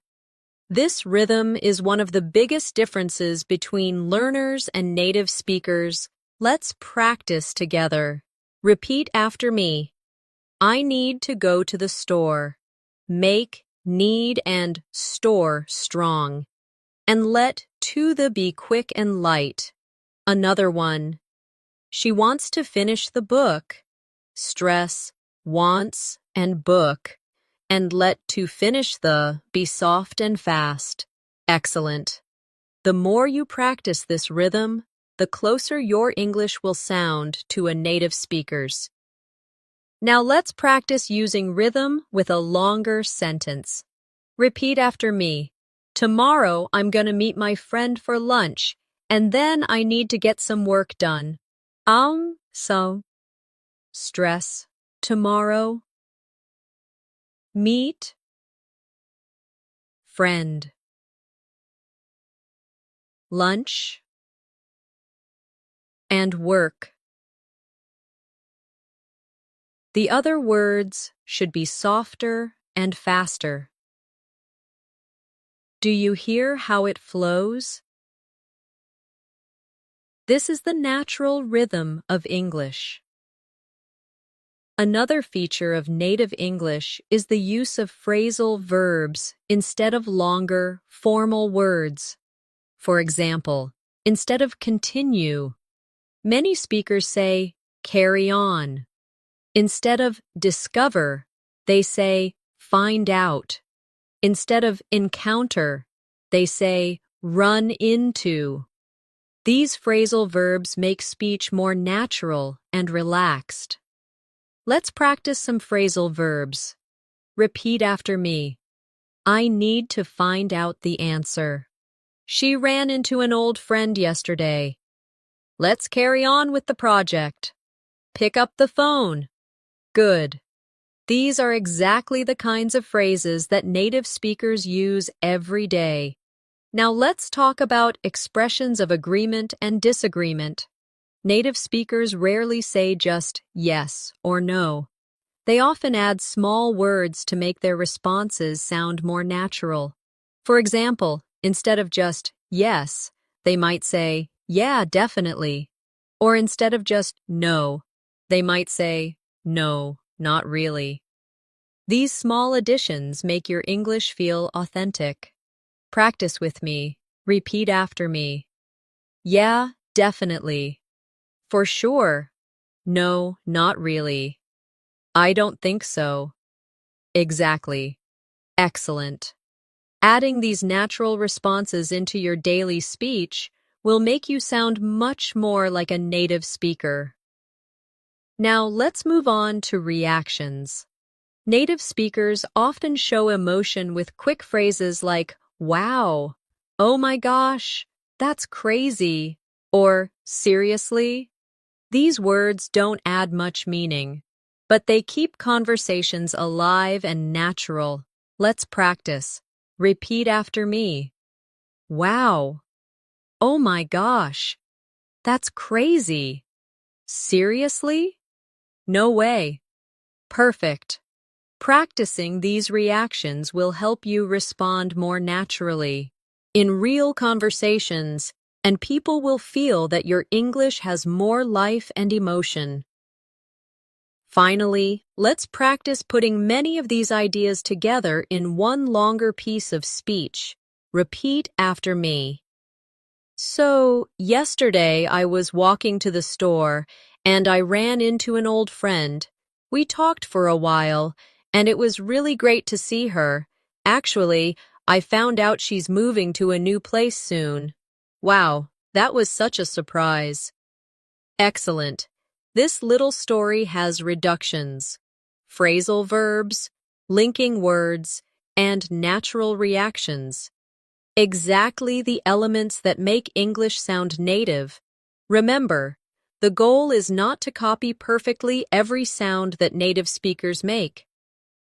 This rhythm is one of the biggest differences between learners and native speakers. Let's practice together. Repeat after me. I need to go to the store. Make need and store strong. And let to the be quick and light. Another one. She wants to finish the book. Stress, wants, and book. And let to finish the be soft and fast. Excellent. The more you practice this rhythm, the closer your English will sound to a native speaker's. Now let's practice using rhythm with a longer sentence. Repeat after me. Tomorrow I'm gonna meet my friend for lunch, and then I need to get some work done. So. Stress. Tomorrow. Meet. Friend. Lunch. And work. The other words should be softer and faster. Do you hear how it flows? This is the natural rhythm of English. Another feature of native English is the use of phrasal verbs instead of longer, formal words. For example, instead of continue, many speakers say carry on. Instead of discover, they say find out. Instead of encounter, they say run into. These phrasal verbs make speech more natural and relaxed. Let's practice some phrasal verbs. Repeat after me. I need to find out the answer. She ran into an old friend yesterday. Let's carry on with the project. Pick up the phone. Good. These are exactly the kinds of phrases that native speakers use every day. Now let's talk about expressions of agreement and disagreement. Native speakers rarely say just yes or no. They often add small words to make their responses sound more natural. For example, instead of just yes, they might say, yeah, definitely. Or instead of just no, they might say, no, not really. These small additions make your English feel authentic. Practice with me. Repeat after me. Yeah, definitely. For sure. No, not really. I don't think so. Exactly. Excellent. Adding these natural responses into your daily speech will make you sound much more like a native speaker. Now let's move on to reactions. Native speakers often show emotion with quick phrases like, wow, oh my gosh, that's crazy, or seriously. These words don't add much meaning, but they keep conversations alive and natural. Let's practice. Repeat after me. Wow. Oh my gosh. That's crazy. Seriously? No way. Perfect. Practicing these reactions will help you respond more naturally in real conversations, and people will feel that your English has more life and emotion. Finally, let's practice putting many of these ideas together in one longer piece of speech. Repeat after me. So, yesterday I was walking to the store and I ran into an old friend. We talked for a while, and it was really great to see her. Actually, I found out she's moving to a new place soon. Wow, that was such a surprise. Excellent. This little story has reductions, phrasal verbs, linking words, and natural reactions. Exactly the elements that make English sound native. Remember, the goal is not to copy perfectly every sound that native speakers make.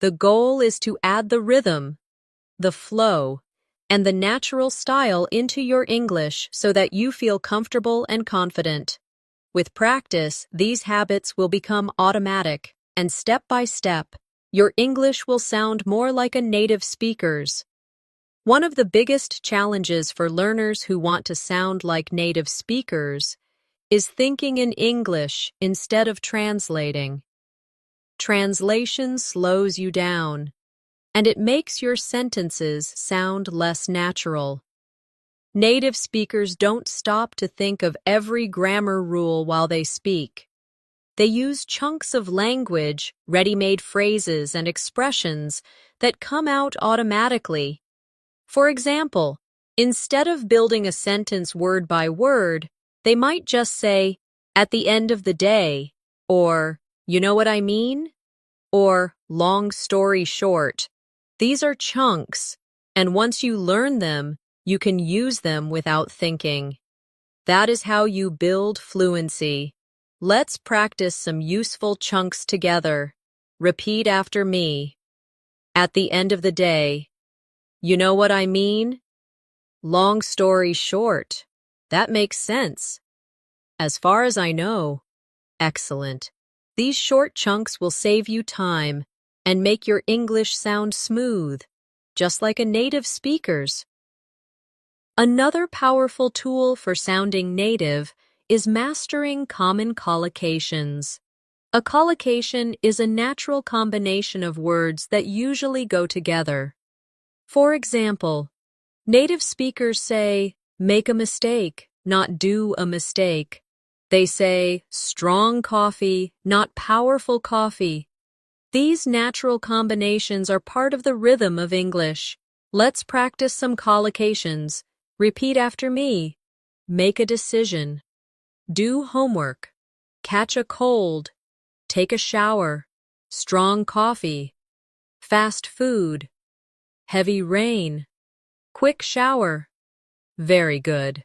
The goal is to add the rhythm, the flow, and the natural style into your English so that you feel comfortable and confident. With practice, these habits will become automatic, and step by step, your English will sound more like a native speaker's. One of the biggest challenges for learners who want to sound like native speakers is thinking in English instead of translating. Translation slows you down, and it makes your sentences sound less natural. Native speakers don't stop to think of every grammar rule while they speak. They use chunks of language, ready-made phrases, and expressions that come out automatically. For example, instead of building a sentence word by word, they might just say, at the end of the day, or, you know what I mean? Or, long story short. These are chunks, and once you learn them, you can use them without thinking. That is how you build fluency. Let's practice some useful chunks together. Repeat after me. At the end of the day. You know what I mean? Long story short. That makes sense. As far as I know. Excellent. These short chunks will save you time and make your English sound smooth, just like a native speaker's. Another powerful tool for sounding native is mastering common collocations. A collocation is a natural combination of words that usually go together. For example, native speakers say, make a mistake, not do a mistake. They say, strong coffee, not powerful coffee. These natural combinations are part of the rhythm of English. Let's practice some collocations. Repeat after me. Make a decision. Do homework. Catch a cold. Take a shower. Strong coffee. Fast food. Heavy rain. Quick shower. Very good.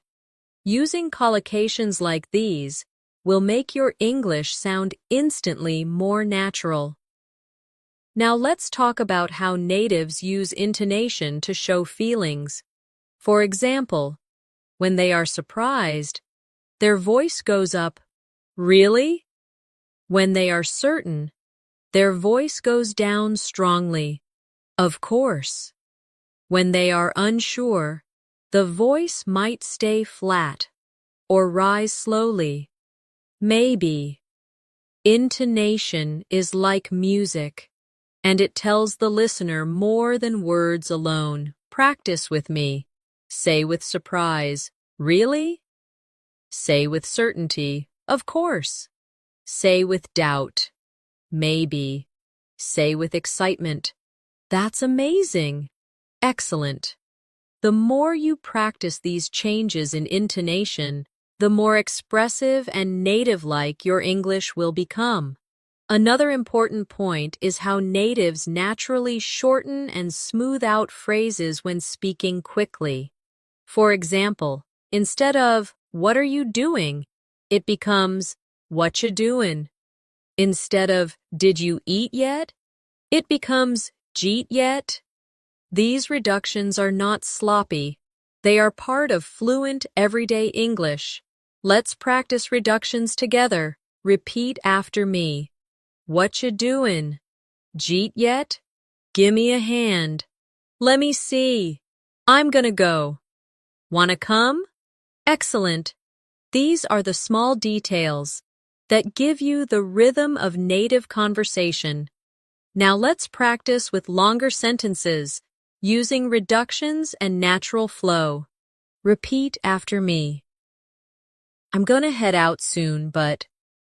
Using collocations like these will make your English sound instantly more natural. Now let's talk about how natives use intonation to show feelings. For example, when they are surprised, their voice goes up, really? When they are certain, their voice goes down strongly, of course. When they are unsure, the voice might stay flat or rise slowly. Maybe. Intonation is like music, and it tells the listener more than words alone. Practice with me. Say with surprise, really? Say with certainty, of course. Say with doubt, maybe. Say with excitement, that's amazing. Excellent. The more you practice these changes in intonation, the more expressive and native-like your English will become. Another important point is how natives naturally shorten and smooth out phrases when speaking quickly. For example, instead of, "What are you doing?" it becomes, "What you doing?" Instead of, "Did you eat yet?" it becomes, "Jeet yet?" These reductions are not sloppy. They are part of fluent everyday English. Let's practice reductions together. Repeat after me. What you doing? Jeet yet? Gimme a hand. Lemme see. I'm gonna go. Wanna come? Excellent. These are the small details that give you the rhythm of native conversation. Now let's practice with longer sentences, using reductions and natural flow. Repeat after me. I'm gonna head out soon, but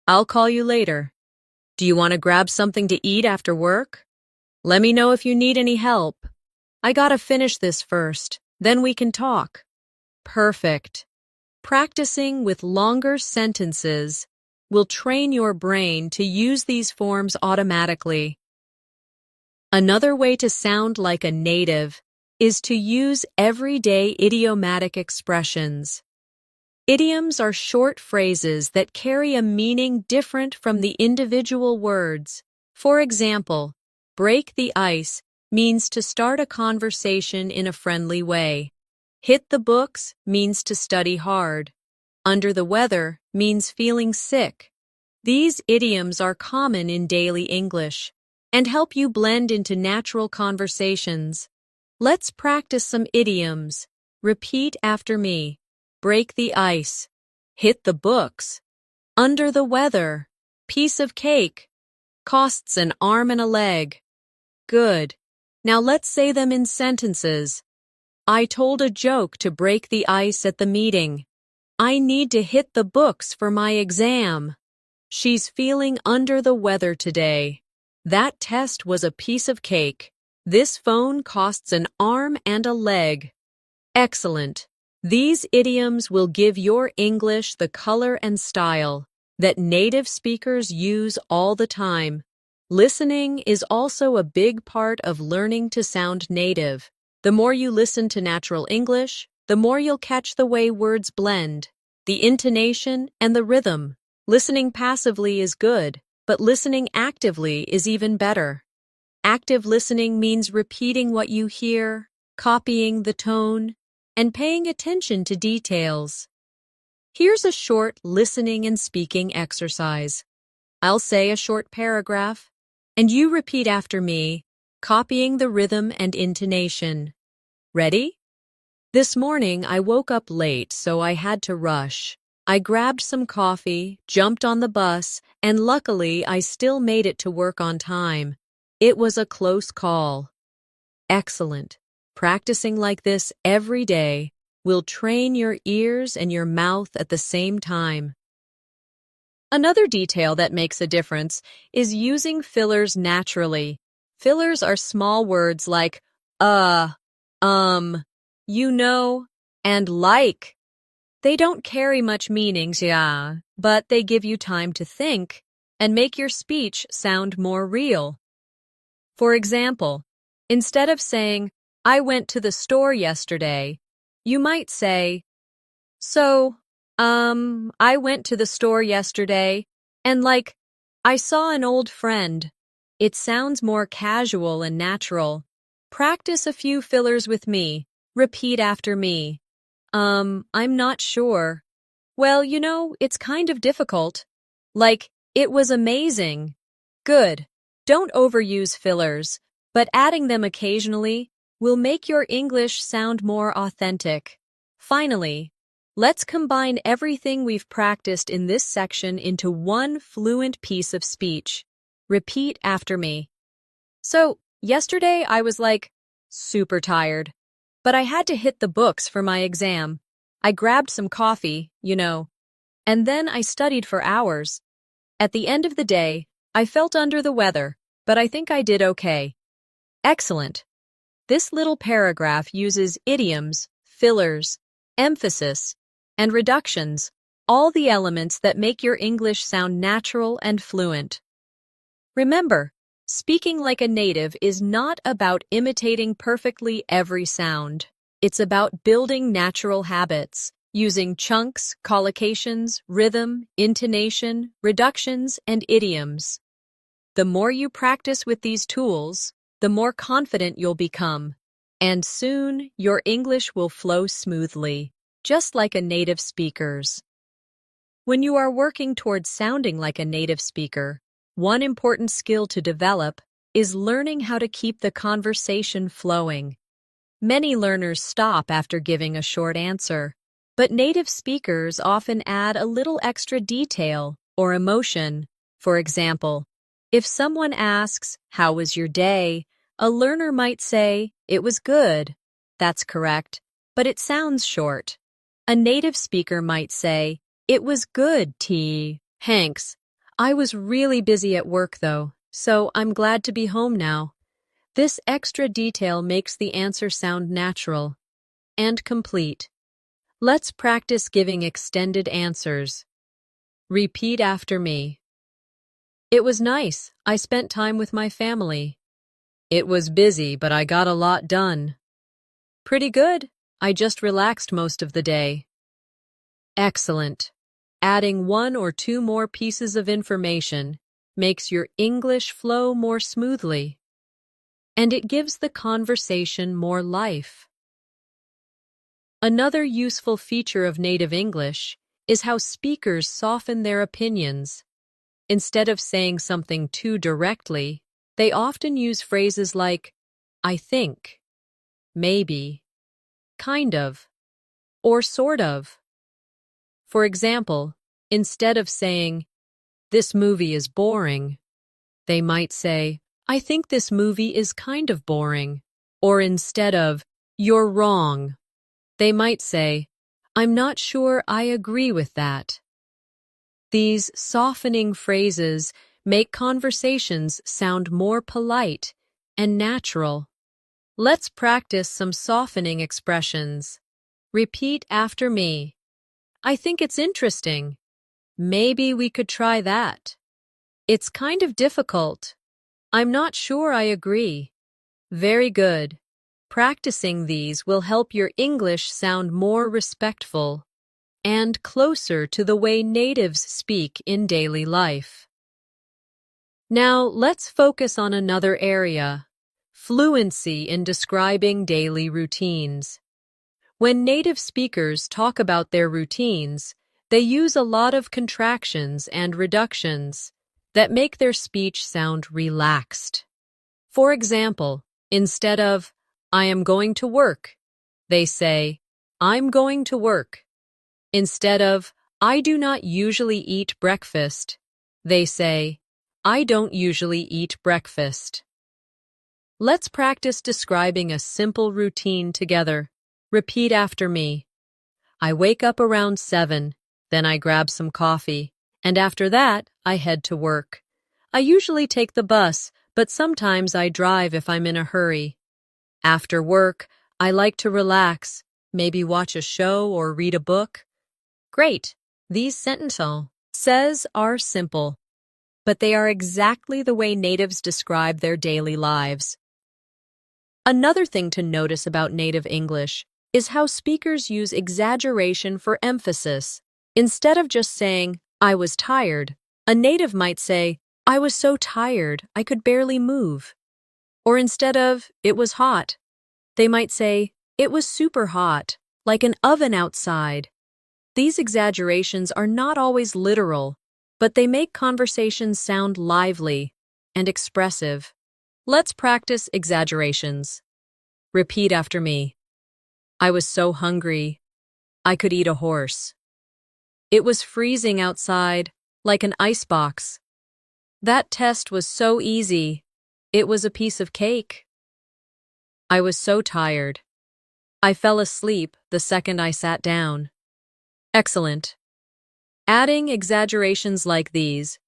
I'll call you later. Do you want to grab something to eat after work? Let me know if you need any help. I gotta finish this first, then we can talk. Perfect. Practicing with longer sentences will train your brain to use these forms automatically. Another way to sound like a native is to use everyday idiomatic expressions. Idioms are short phrases that carry a meaning different from the individual words. For example, break the ice means to start a conversation in a friendly way. Hit the books means to study hard. Under the weather means feeling sick. These idioms are common in daily English and help you blend into natural conversations. Let's practice some idioms. Repeat after me. Break the ice. Hit the books. Under the weather. Piece of cake. Costs an arm and a leg. Good. Now let's say them in sentences. I told a joke to break the ice at the meeting. I need to hit the books for my exam. She's feeling under the weather today. That test was a piece of cake. This phone costs an arm and a leg. Excellent. These idioms will give your English the color and style that native speakers use all the time. Listening is also a big part of learning to sound native. The more you listen to natural English, the more you'll catch the way words blend, the intonation, and the rhythm. Listening passively is good, but listening actively is even better. Active listening means repeating what you hear, copying the tone, and paying attention to details. Here's a short listening and speaking exercise. I'll say a short paragraph, and you repeat after me, copying the rhythm and intonation. Ready? This morning I woke up late, so I had to rush. I grabbed some coffee, jumped on the bus, and luckily I still made it to work on time. It was a close call. Excellent. Practicing like this every day will train your ears and your mouth at the same time. Another detail that makes a difference is using fillers naturally. Fillers are small words like you know, and like. They don't carry much meanings, yeah, but they give you time to think and make your speech sound more real. For example, instead of saying, I went to the store yesterday, you might say, I went to the store yesterday, and I saw an old friend. It sounds more casual and natural. Practice a few fillers with me. Repeat after me. I'm not sure. Well, it's kind of difficult. It was amazing. Good. Don't overuse fillers, but adding them occasionally will make your English sound more authentic. Finally, let's combine everything we've practiced in this section into one fluent piece of speech. Repeat after me. So, yesterday I was super tired, but I had to hit the books for my exam. I grabbed some coffee, and then I studied for hours. At the end of the day, I felt under the weather, but I think I did okay. Excellent. This little paragraph uses idioms, fillers, emphasis, and reductions, all the elements that make your English sound natural and fluent. Remember, speaking like a native is not about imitating perfectly every sound. It's about building natural habits, using chunks, collocations, rhythm, intonation, reductions, and idioms. The more you practice with these tools, the more confident you'll become, and soon your English will flow smoothly, just like a native speaker's. When you are working towards sounding like a native speaker, one important skill to develop is learning how to keep the conversation flowing. Many learners stop after giving a short answer, but native speakers often add a little extra detail or emotion. For example, if someone asks, "How was your day?" a learner might say, "It was good." That's correct, but it sounds short. A native speaker might say, "It was good, T. Hanks. I was really busy at work though, so I'm glad to be home now." This extra detail makes the answer sound natural and complete. Let's practice giving extended answers. Repeat after me. It was nice. I spent time with my family. It was busy, but I got a lot done. Pretty good. I just relaxed most of the day. Excellent. Adding one or two more pieces of information makes your English flow more smoothly, and it gives the conversation more life. Another useful feature of native English is how speakers soften their opinions. Instead of saying something too directly, they often use phrases like, "I think," "maybe," "kind of," or "sort of." For example, instead of saying, "This movie is boring," they might say, "I think this movie is kind of boring." Or instead of, "You're wrong," they might say, "I'm not sure I agree with that." These softening phrases make conversations sound more polite and natural. Let's practice some softening expressions. Repeat after me. I think it's interesting. Maybe we could try that. It's kind of difficult. I'm not sure I agree. Very good. Practicing these will help your English sound more respectful and closer to the way natives speak in daily life. Now, let's focus on another area: fluency in describing daily routines. When native speakers talk about their routines, they use a lot of contractions and reductions that make their speech sound relaxed. For example, instead of, "I am going to work," they say, "I'm going to work." Instead of, "I do not usually eat breakfast," they say, "I don't usually eat breakfast." Let's practice describing a simple routine together. Repeat after me. I wake up around 7, then I grab some coffee, and after that, I head to work. I usually take the bus, but sometimes I drive if I'm in a hurry. After work, I like to relax, maybe watch a show or read a book. Great! These sentences are simple, but they are exactly the way natives describe their daily lives. Another thing to notice about native English is how speakers use exaggeration for emphasis. Instead of just saying, "I was tired," a native might say, "I was so tired, I could barely move." Or instead of, "It was hot," they might say, "It was super hot, like an oven outside." These exaggerations are not always literal, but they make conversations sound lively and expressive. Let's practice exaggerations. Repeat after me. I was so hungry, I could eat a horse. It was freezing outside, like an icebox. That test was so easy, it was a piece of cake. I was so tired. I fell asleep the second I sat down. Excellent. Adding exaggerations like these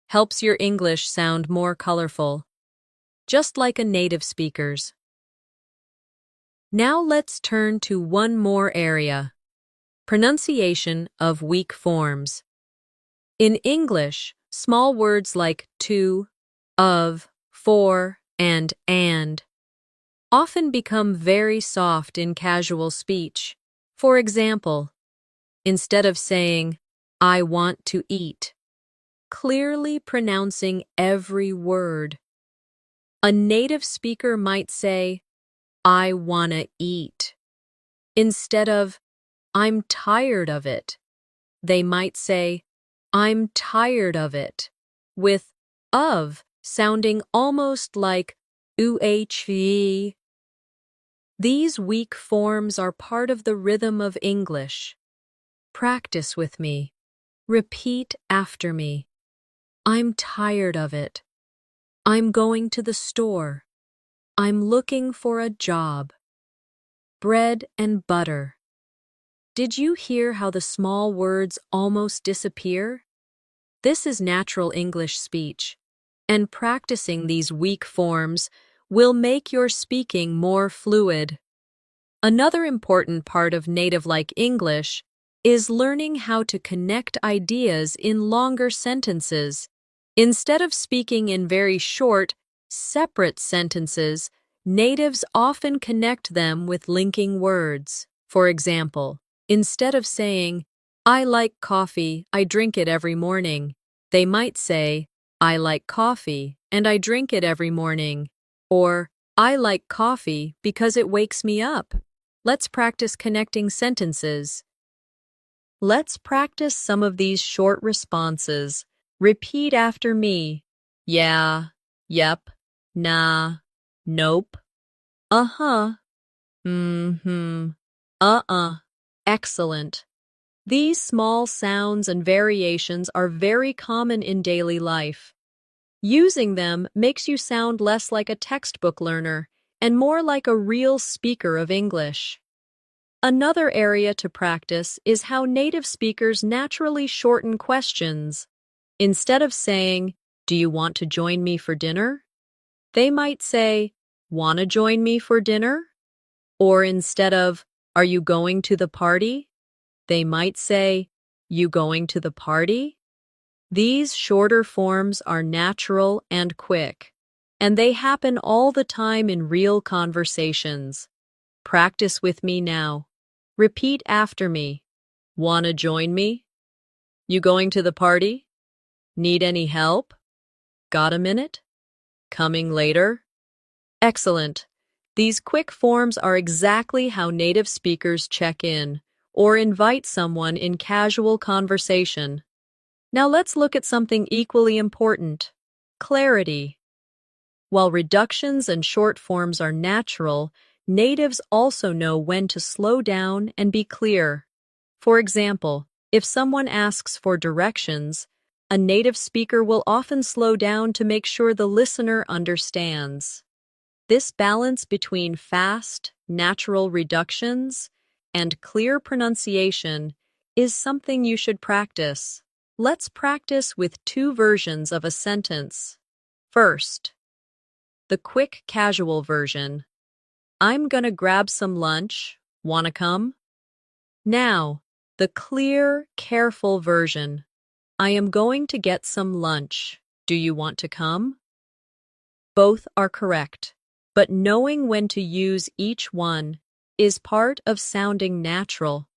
helps your English sound more colorful, just like a native speaker's. Now let's turn to one more area. Pronunciation of weak forms. In English, small words like to, of, for, and often become very soft in casual speech. For example, instead of saying, I want to eat, clearly pronouncing every word, a native speaker might say, I wanna eat. Instead of, I'm tired of it, they might say, I'm tired of it, with of sounding almost like uhv. These weak forms are part of the rhythm of English. Practice with me. Repeat after me. I'm tired of it. I'm going to the store. I'm looking for a job. Bread and butter. Did you hear how the small words almost disappear? This is natural English speech, and practicing these weak forms will make your speaking more fluid. Another important part of native-like English is learning how to connect ideas in longer sentences. Instead of speaking in very short, separate sentences, natives often connect them with linking words. For example, instead of saying, I like coffee, I drink it every morning, they might say, I like coffee, and I drink it every morning, or I like coffee because it wakes me up. Let's practice connecting sentences. Let's practice some of these short responses. Repeat after me. Yeah, yep, nah, nope, uh-huh, mm-hmm, uh-uh. Excellent. These small sounds and variations are very common in daily life. Using them makes you sound less like a textbook learner and more like a real speaker of English. Another area to practice is how native speakers naturally shorten questions. Instead of saying, do you want to join me for dinner? They might say, wanna join me for dinner? Or instead of, are you going to the party? They might say, you going to the party? These shorter forms are natural and quick, and they happen all the time in real conversations. Practice with me now. Repeat after me. Wanna join me? You going to the party? Need any help? Got a minute? Coming later? Excellent. These quick forms are exactly how native speakers check in or invite someone in casual conversation. Now let's look at something equally important: clarity. While reductions and short forms are natural, natives also know when to slow down and be clear. For example, if someone asks for directions, a native speaker will often slow down to make sure the listener understands. This balance between fast, natural reductions and clear pronunciation is something you should practice. Let's practice with two versions of a sentence. First, the quick casual version. I'm gonna grab some lunch. Wanna come? Now, the clear, careful version. I am going to get some lunch. Do you want to come? Both are correct, but knowing when to use each one is part of sounding natural.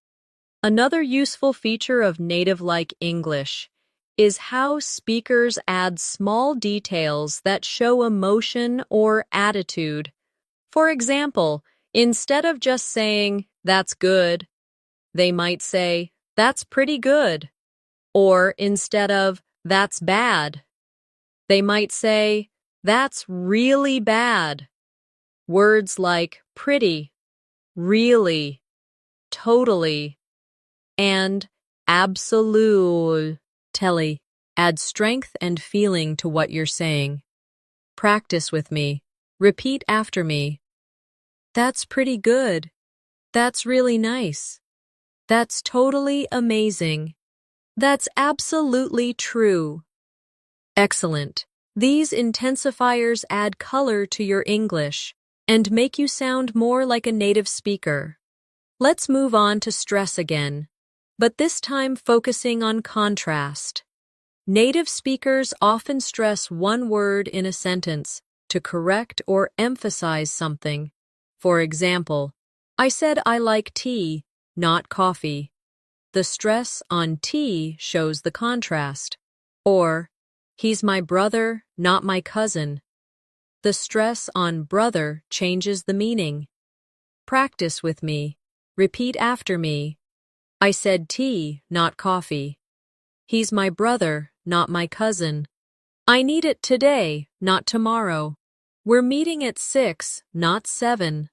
Another useful feature of native-like English is how speakers add small details that show emotion or attitude. For example, instead of just saying, that's good, they might say, that's pretty good. Or instead of, that's bad, they might say, that's really bad. Words like pretty, really, totally, and absolutely add strength and feeling to what you're saying. Practice with me. Repeat after me. That's pretty good. That's really nice. That's totally amazing. That's absolutely true. Excellent. These intensifiers add color to your English and make you sound more like a native speaker. Let's move on to stress again, but this time focusing on contrast. Native speakers often stress one word in a sentence to correct or emphasize something. For example, I said I like tea, not coffee. The stress on tea shows the contrast. Or, he's my brother, not my cousin. The stress on brother changes the meaning. Practice with me. Repeat after me. I said tea, not coffee. He's my brother, not my cousin. I need it today, not tomorrow. We're meeting at 6, not 7.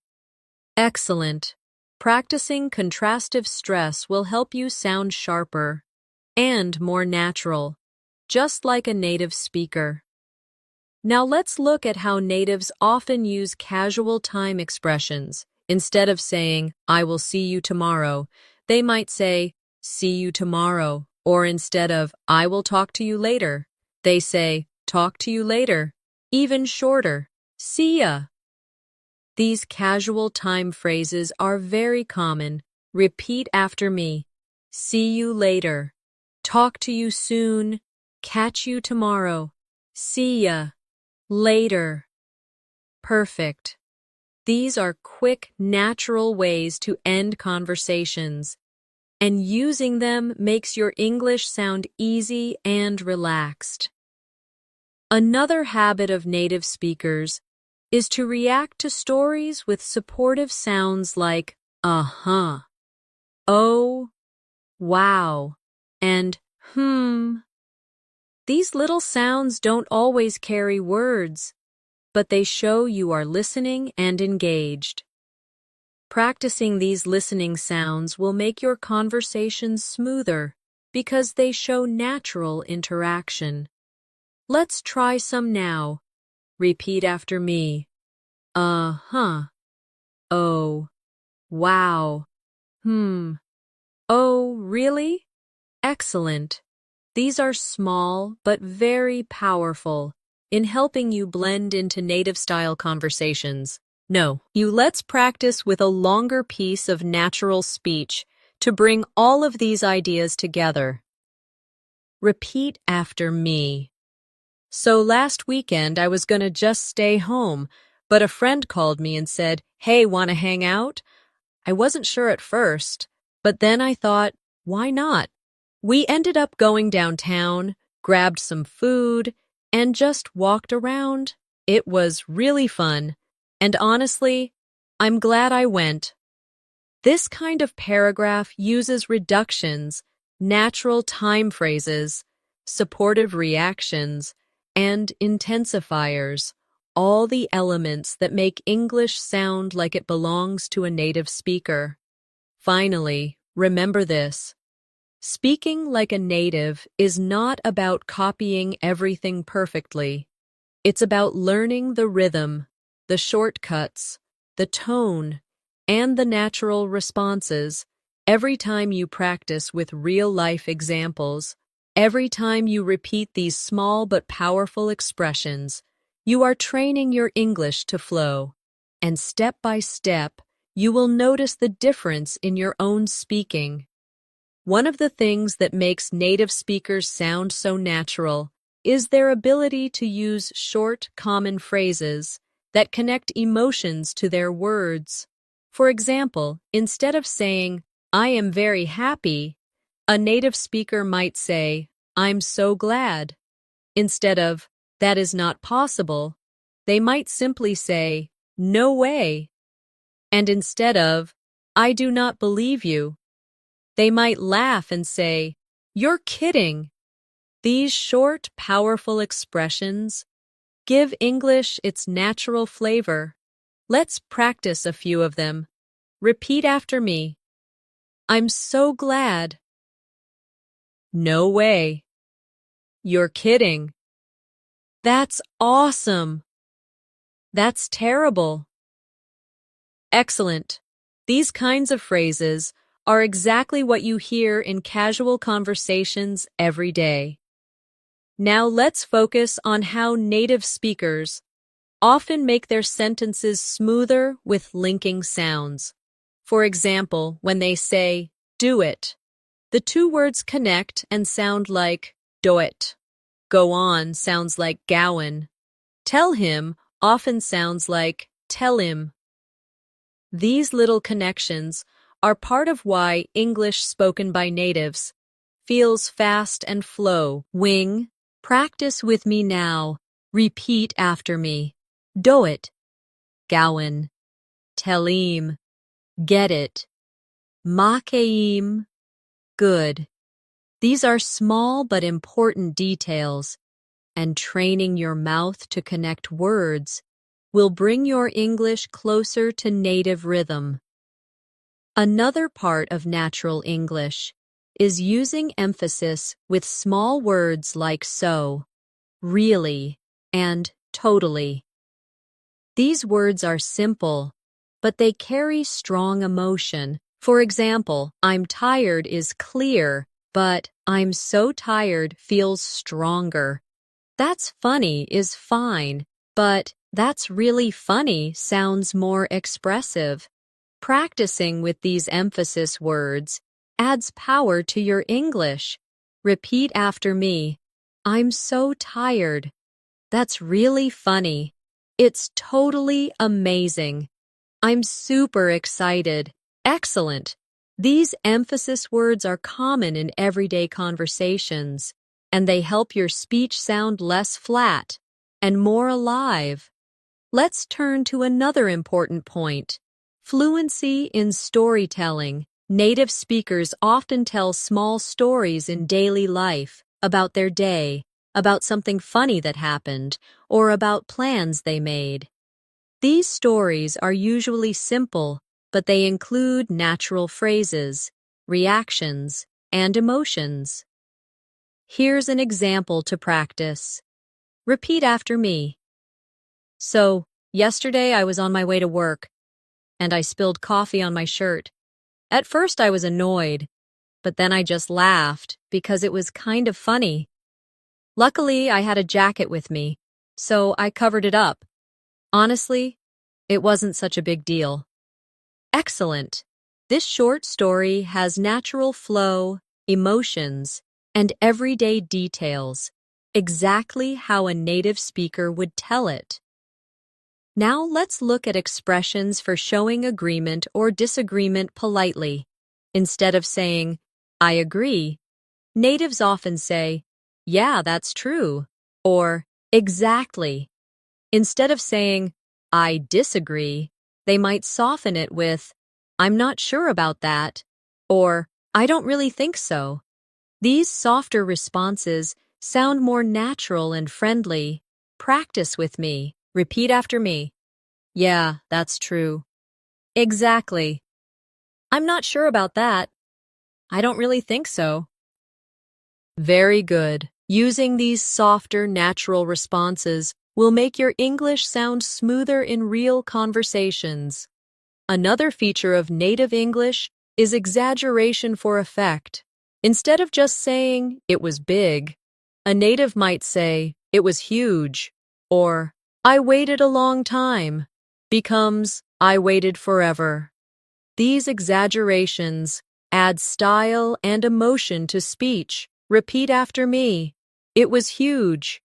Excellent. Practicing contrastive stress will help you sound sharper and more natural, just like a native speaker. Now let's look at how natives often use casual time expressions. Instead of saying, I will see you tomorrow, they might say, see you tomorrow. Or instead of, I will talk to you later, they say, talk to you later. Even shorter, see ya. These casual time phrases are very common. Repeat after me. See you later. Talk to you soon. Catch you tomorrow. See ya. Later. Perfect. These are quick, natural ways to end conversations, and using them makes your English sound easy and relaxed. Another habit of native speakers is to react to stories with supportive sounds like uh-huh, oh, wow, and These little sounds don't always carry words, but they show you are listening and engaged. Practicing these listening sounds will make your conversations smoother because they show natural interaction. Let's try some now. Repeat after me. Uh-huh. Oh. Wow. Oh, really? Excellent. These are small but very powerful in helping you blend into native-style conversations. Let's practice with a longer piece of natural speech to bring all of these ideas together. Repeat after me. So last weekend I was gonna just stay home, but a friend called me and said, "Hey, wanna hang out?" I wasn't sure at first, but then I thought, why not? We ended up going downtown, grabbed some food, and just walked around. It was really fun, and honestly, I'm glad I went. This kind of paragraph uses reductions, natural time phrases, supportive reactions, and intensifiers, all the elements that make English sound like it belongs to a native speaker. Finally, remember this. Speaking like a native is not about copying everything perfectly. It's about learning the rhythm, the shortcuts, the tone, and the natural responses every time you practice with real-life examples. Every time you repeat these small but powerful expressions, you are training your English to flow. And step by step, you will notice the difference in your own speaking. One of the things that makes native speakers sound so natural is their ability to use short, common phrases that connect emotions to their words. For example, instead of saying, I am very happy, a native speaker might say, I'm so glad. Instead of, that is not possible, they might simply say, no way. And instead of, I do not believe you, they might laugh and say, you're kidding. These short, powerful expressions give English its natural flavor. Let's practice a few of them. Repeat after me. I'm so glad. No way. You're kidding. That's awesome. That's terrible. Excellent. These kinds of phrases are exactly what you hear in casual conversations every day. Now let's focus on how native speakers often make their sentences smoother with linking sounds. For example, when they say, do it, the two words connect and sound like do it. Go on sounds like gowan. Tell him often sounds like tell him. These little connections are part of why English spoken by natives feels fast and flow. Wing, practice with me now. Repeat after me. Do it. Gowan. Tell him. Get it. Makeim. Good. These are small but important details, and training your mouth to connect words will bring your English closer to native rhythm. Another part of natural English is using emphasis with small words like so, really, and totally. These words are simple, but they carry strong emotion. For example, I'm tired is clear, but I'm so tired feels stronger. That's funny is fine, but that's really funny sounds more expressive. Practicing with these emphasis words adds power to your English. Repeat after me. I'm so tired. That's really funny. It's totally amazing. I'm super excited. Excellent. These emphasis words are common in everyday conversations, and they help your speech sound less flat and more alive. Let's turn to another important point. Fluency in storytelling. Native speakers often tell small stories in daily life about their day, about something funny that happened, or about plans they made. These stories are usually simple, but they include natural phrases, reactions, and emotions. Here's an example to practice. Repeat after me. So, yesterday I was on my way to work, and I spilled coffee on my shirt. At first I was annoyed, but then I just laughed because it was kind of funny. Luckily, I had a jacket with me, so I covered it up. Honestly, it wasn't such a big deal. Excellent! This short story has natural flow, emotions, and everyday details, exactly how a native speaker would tell it. Now let's look at expressions for showing agreement or disagreement politely. Instead of saying, I agree, natives often say, yeah, that's true, or exactly. Instead of saying, I disagree, they might soften it with, I'm not sure about that, or I don't really think so. These softer responses sound more natural and friendly. Practice with me. Repeat after me. Yeah, that's true. Exactly. I'm not sure about that. I don't really think so. Very good. Using these softer, natural responses will make your English sound smoother in real conversations. Another feature of native English is exaggeration for effect. Instead of just saying, it was big, a native might say, it was huge, or I waited a long time, becomes I waited forever. These exaggerations add style and emotion to speech. Repeat after me. It was huge.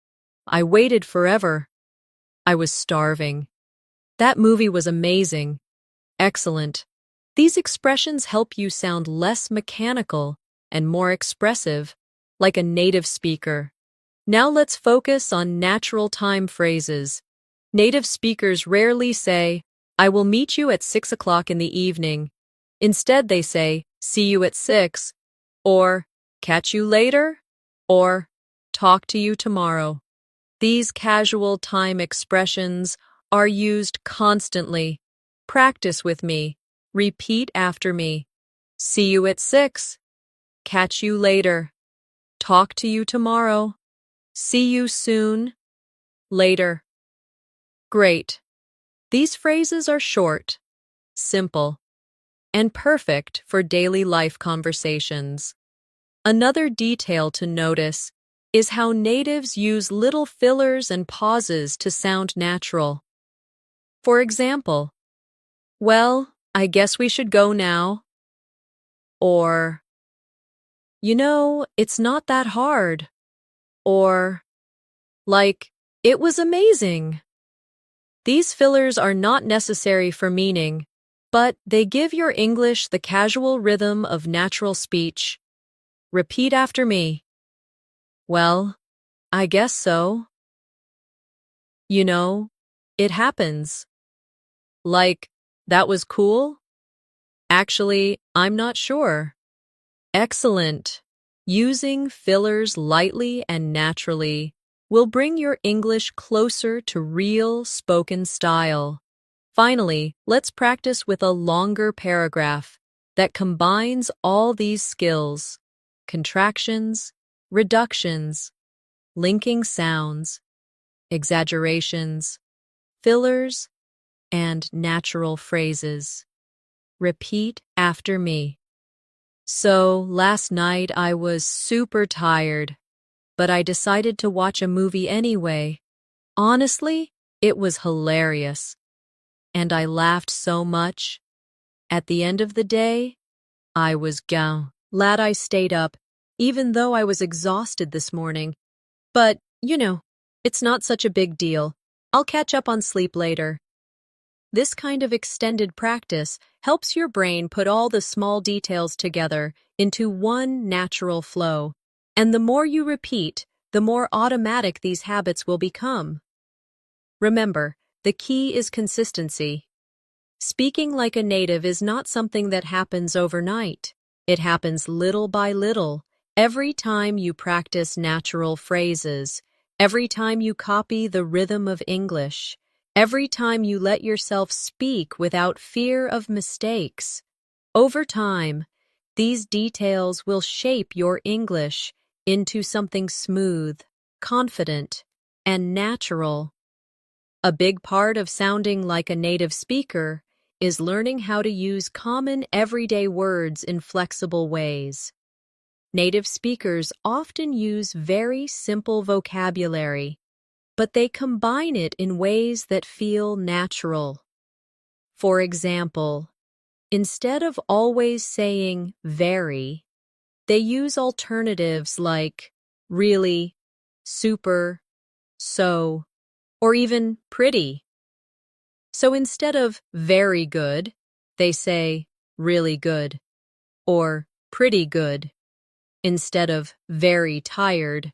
I waited forever. I was starving. That movie was amazing. Excellent. These expressions help you sound less mechanical and more expressive, like a native speaker. Now let's focus on natural time phrases. Native speakers rarely say, I will meet you at 6 o'clock in the evening. Instead, they say, see you at 6, or catch you later, or talk to you tomorrow. These casual time expressions are used constantly. Practice with me. Repeat after me. See you at 6. Catch you later. Talk to you tomorrow. See you soon. Later. Great. These phrases are short, simple, and perfect for daily life conversations. Another detail to notice is how natives use little fillers and pauses to sound natural. For example, well, I guess we should go now. Or, it's not that hard. Or, like, it was amazing. These fillers are not necessary for meaning, but they give your English the casual rhythm of natural speech. Repeat after me. Well, I guess so. It happens. Like, that was cool? Actually, I'm not sure. Excellent. Using fillers lightly and naturally will bring your English closer to real spoken style. Finally, let's practice with a longer paragraph that combines all these skills: contractions, reductions, linking sounds, exaggerations, fillers, and natural phrases. Repeat after me. So, last night I was super tired, but I decided to watch a movie anyway. Honestly, it was hilarious, and I laughed so much. At the end of the day, I was glad I stayed up, even though I was exhausted this morning. But, it's not such a big deal. I'll catch up on sleep later. This kind of extended practice helps your brain put all the small details together into one natural flow. And the more you repeat, the more automatic these habits will become. Remember, the key is consistency. Speaking like a native is not something that happens overnight. It happens little by little, every time you practice natural phrases, every time you copy the rhythm of English, every time you let yourself speak without fear of mistakes. Over time, these details will shape your English into something smooth, confident, and natural. A big part of sounding like a native speaker is learning how to use common everyday words in flexible ways. Native speakers often use very simple vocabulary, but they combine it in ways that feel natural. For example, instead of always saying very, they use alternatives like really, super, so, or even pretty. So instead of very good, they say really good or pretty good. Instead of very tired,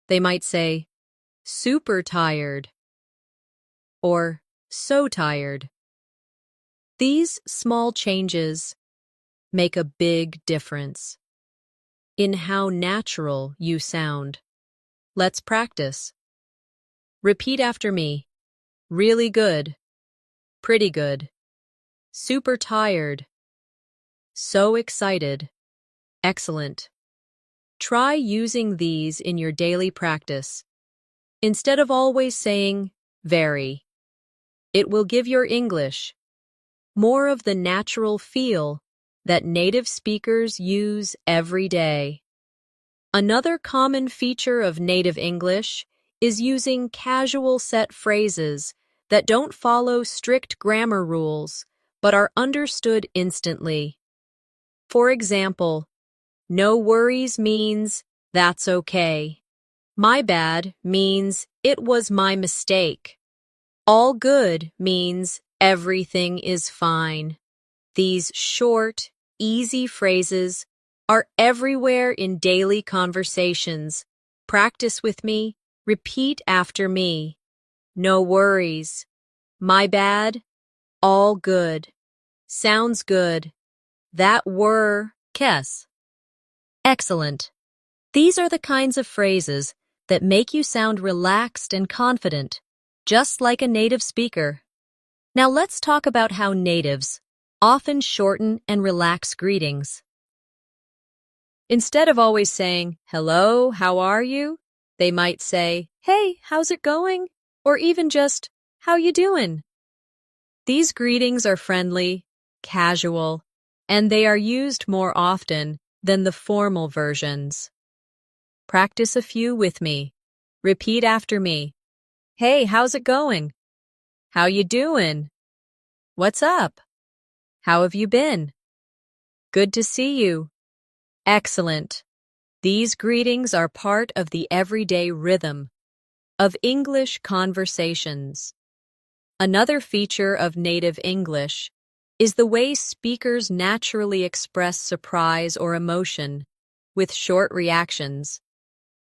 they might say super tired or so tired. These small changes make a big difference in how natural you sound. Let's practice. Repeat after me. Really good. Pretty good. Super tired. So excited. Excellent. Try using these in your daily practice. Instead of always saying very, it will give your English more of the natural feel that native speakers use every day. Another common feature of native English is using casual set phrases that don't follow strict grammar rules but are understood instantly. For example, no worries means that's okay. My bad means it was my mistake. All good means everything is fine. These short, easy phrases are everywhere in daily conversations. Practice with me. Repeat after me. No worries. My bad. All good. Sounds good. That were kes. Excellent. These are the kinds of phrases that make you sound relaxed and confident, just like a native speaker. Now let's talk about how natives often shorten and relax greetings. Instead of always saying, hello, how are you? They might say, hey, how's it going? Or even just, how you doing? These greetings are friendly, casual, and they are used more often than the formal versions. Practice a few with me. Repeat after me. Hey, how's it going? How you doing? What's up? How have you been? Good to see you. Excellent. These greetings are part of the everyday rhythm of English conversations. Another feature of native English is the way speakers naturally express surprise or emotion with short reactions.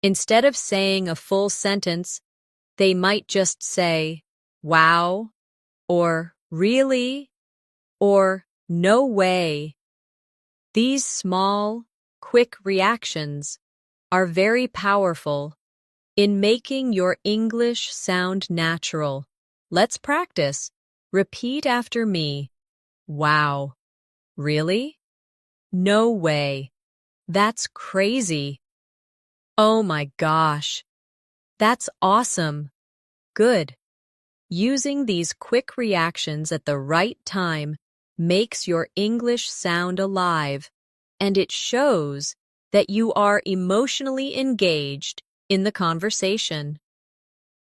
Instead of saying a full sentence, they might just say, wow, or really, or no way. These small, quick reactions are very powerful in making your English sound natural. Let's practice. Repeat after me. Wow. Really? No way. That's crazy. Oh my gosh. That's awesome. Good. Using these quick reactions at the right time makes your English sound alive, and it shows that you are emotionally engaged in the conversation.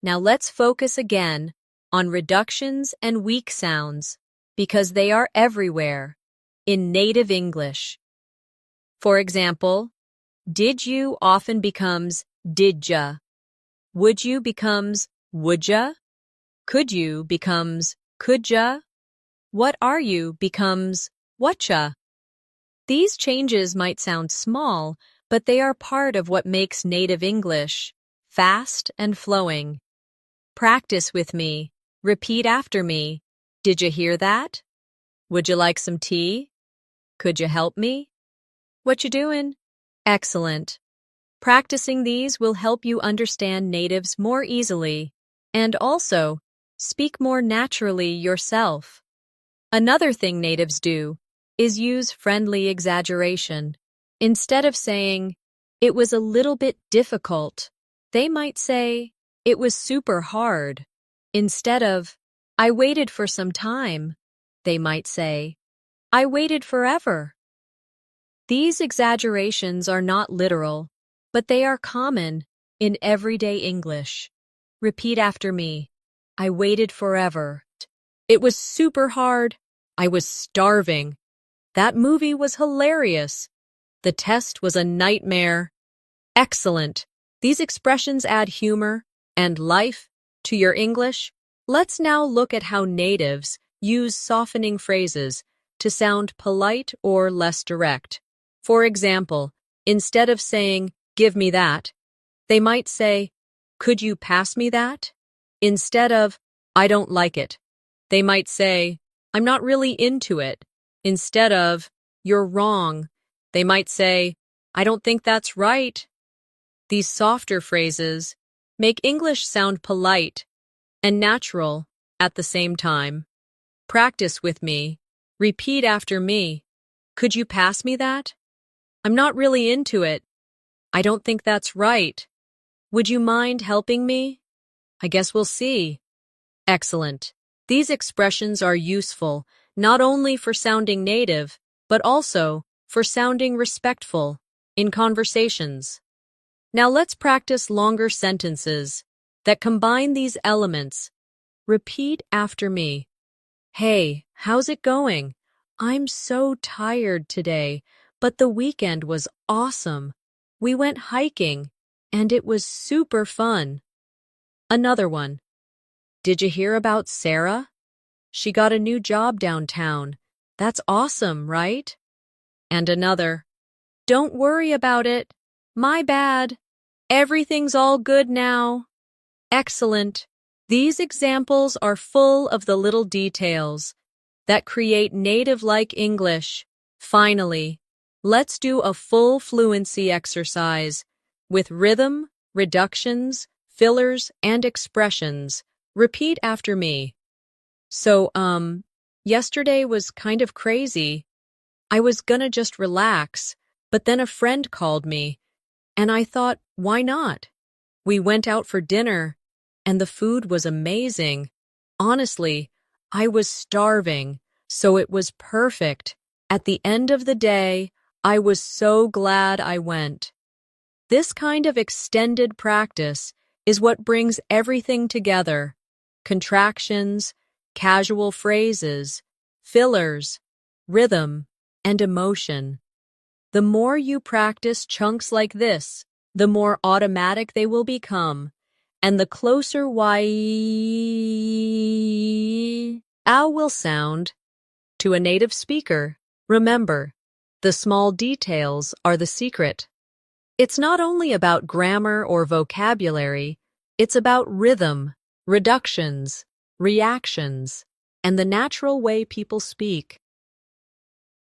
Now let's focus again on reductions and weak sounds because they are everywhere in native English. For example, did you often becomes didja. Would you becomes woulda. Could you becomes coulda. What are you becomes whatcha. These changes might sound small, but they are part of what makes native English fast and flowing. Practice with me. Repeat after me. Did you hear that? Would you like some tea? Could you help me? What you doing? Excellent. Practicing these will help you understand natives more easily and also speak more naturally yourself. Another thing natives do is use friendly exaggeration. Instead of saying, it was a little bit difficult, they might say, it was super hard. Instead of, I waited for some time, they might say, I waited forever. These exaggerations are not literal, but they are common in everyday English. Repeat after me. I waited forever. It was super hard. I was starving. That movie was hilarious. The test was a nightmare. Excellent. These expressions add humor and life to your English. Let's now look at how natives use softening phrases to sound polite or less direct. For example, instead of saying, give me that, they might say, could you pass me that? Instead of, I don't like it, they might say, I'm not really into it. Instead of, you're wrong, they might say, I don't think that's right. These softer phrases make English sound polite and natural at the same time. Practice with me. Repeat after me. Could you pass me that? I'm not really into it. I don't think that's right. Would you mind helping me? I guess we'll see. Excellent. These expressions are useful not only for sounding native, but also for sounding respectful in conversations. Now let's practice longer sentences that combine these elements. Repeat after me. Hey, how's it going? I'm so tired today, but the weekend was awesome. We went hiking, and it was super fun. Another one. Did you hear about Sarah? She got a new job downtown. That's awesome, right? And another. Don't worry about it. My bad. Everything's all good now. Excellent. These examples are full of the little details that create native-like English. Finally, let's do a full fluency exercise with rhythm, reductions, fillers, and expressions. Repeat after me. So, yesterday was kind of crazy. I was gonna just relax, but then a friend called me, and I thought, why not? We went out for dinner, and the food was amazing. Honestly, I was starving, so it was perfect. At the end of the day, I was so glad I went. This kind of extended practice is what brings everything together: contractions, casual phrases, fillers, rhythm, and emotion. The more you practice chunks like this, the more automatic they will become, and the closer ow will sound to a native speaker. Remember, the small details are the secret. It's not only about grammar or vocabulary, it's about rhythm, reductions, reactions, and the natural way people speak.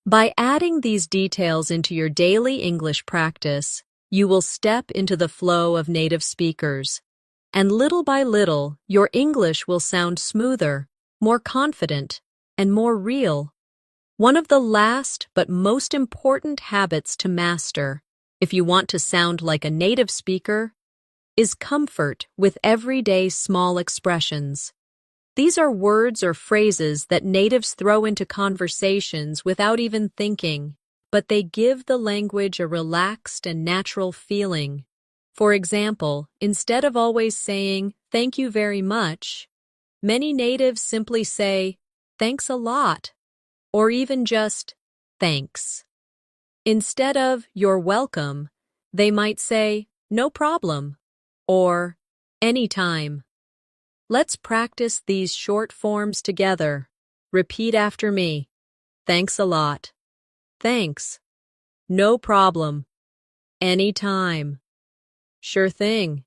By adding these details into your daily English practice, you will step into the flow of native speakers. And little by little, your English will sound smoother, more confident, and more real. One of the last but most important habits to master, if you want to sound like a native speaker, is comfort with everyday small expressions. These are words or phrases that natives throw into conversations without even thinking, but they give the language a relaxed and natural feeling. For example, instead of always saying, "Thank you very much," many natives simply say, "Thanks a lot," or even just, "Thanks." Instead of "You're welcome," they might say, "No problem," or "Anytime." Let's practice these short forms together. Repeat after me. Thanks a lot. Thanks. No problem. Anytime. Sure thing.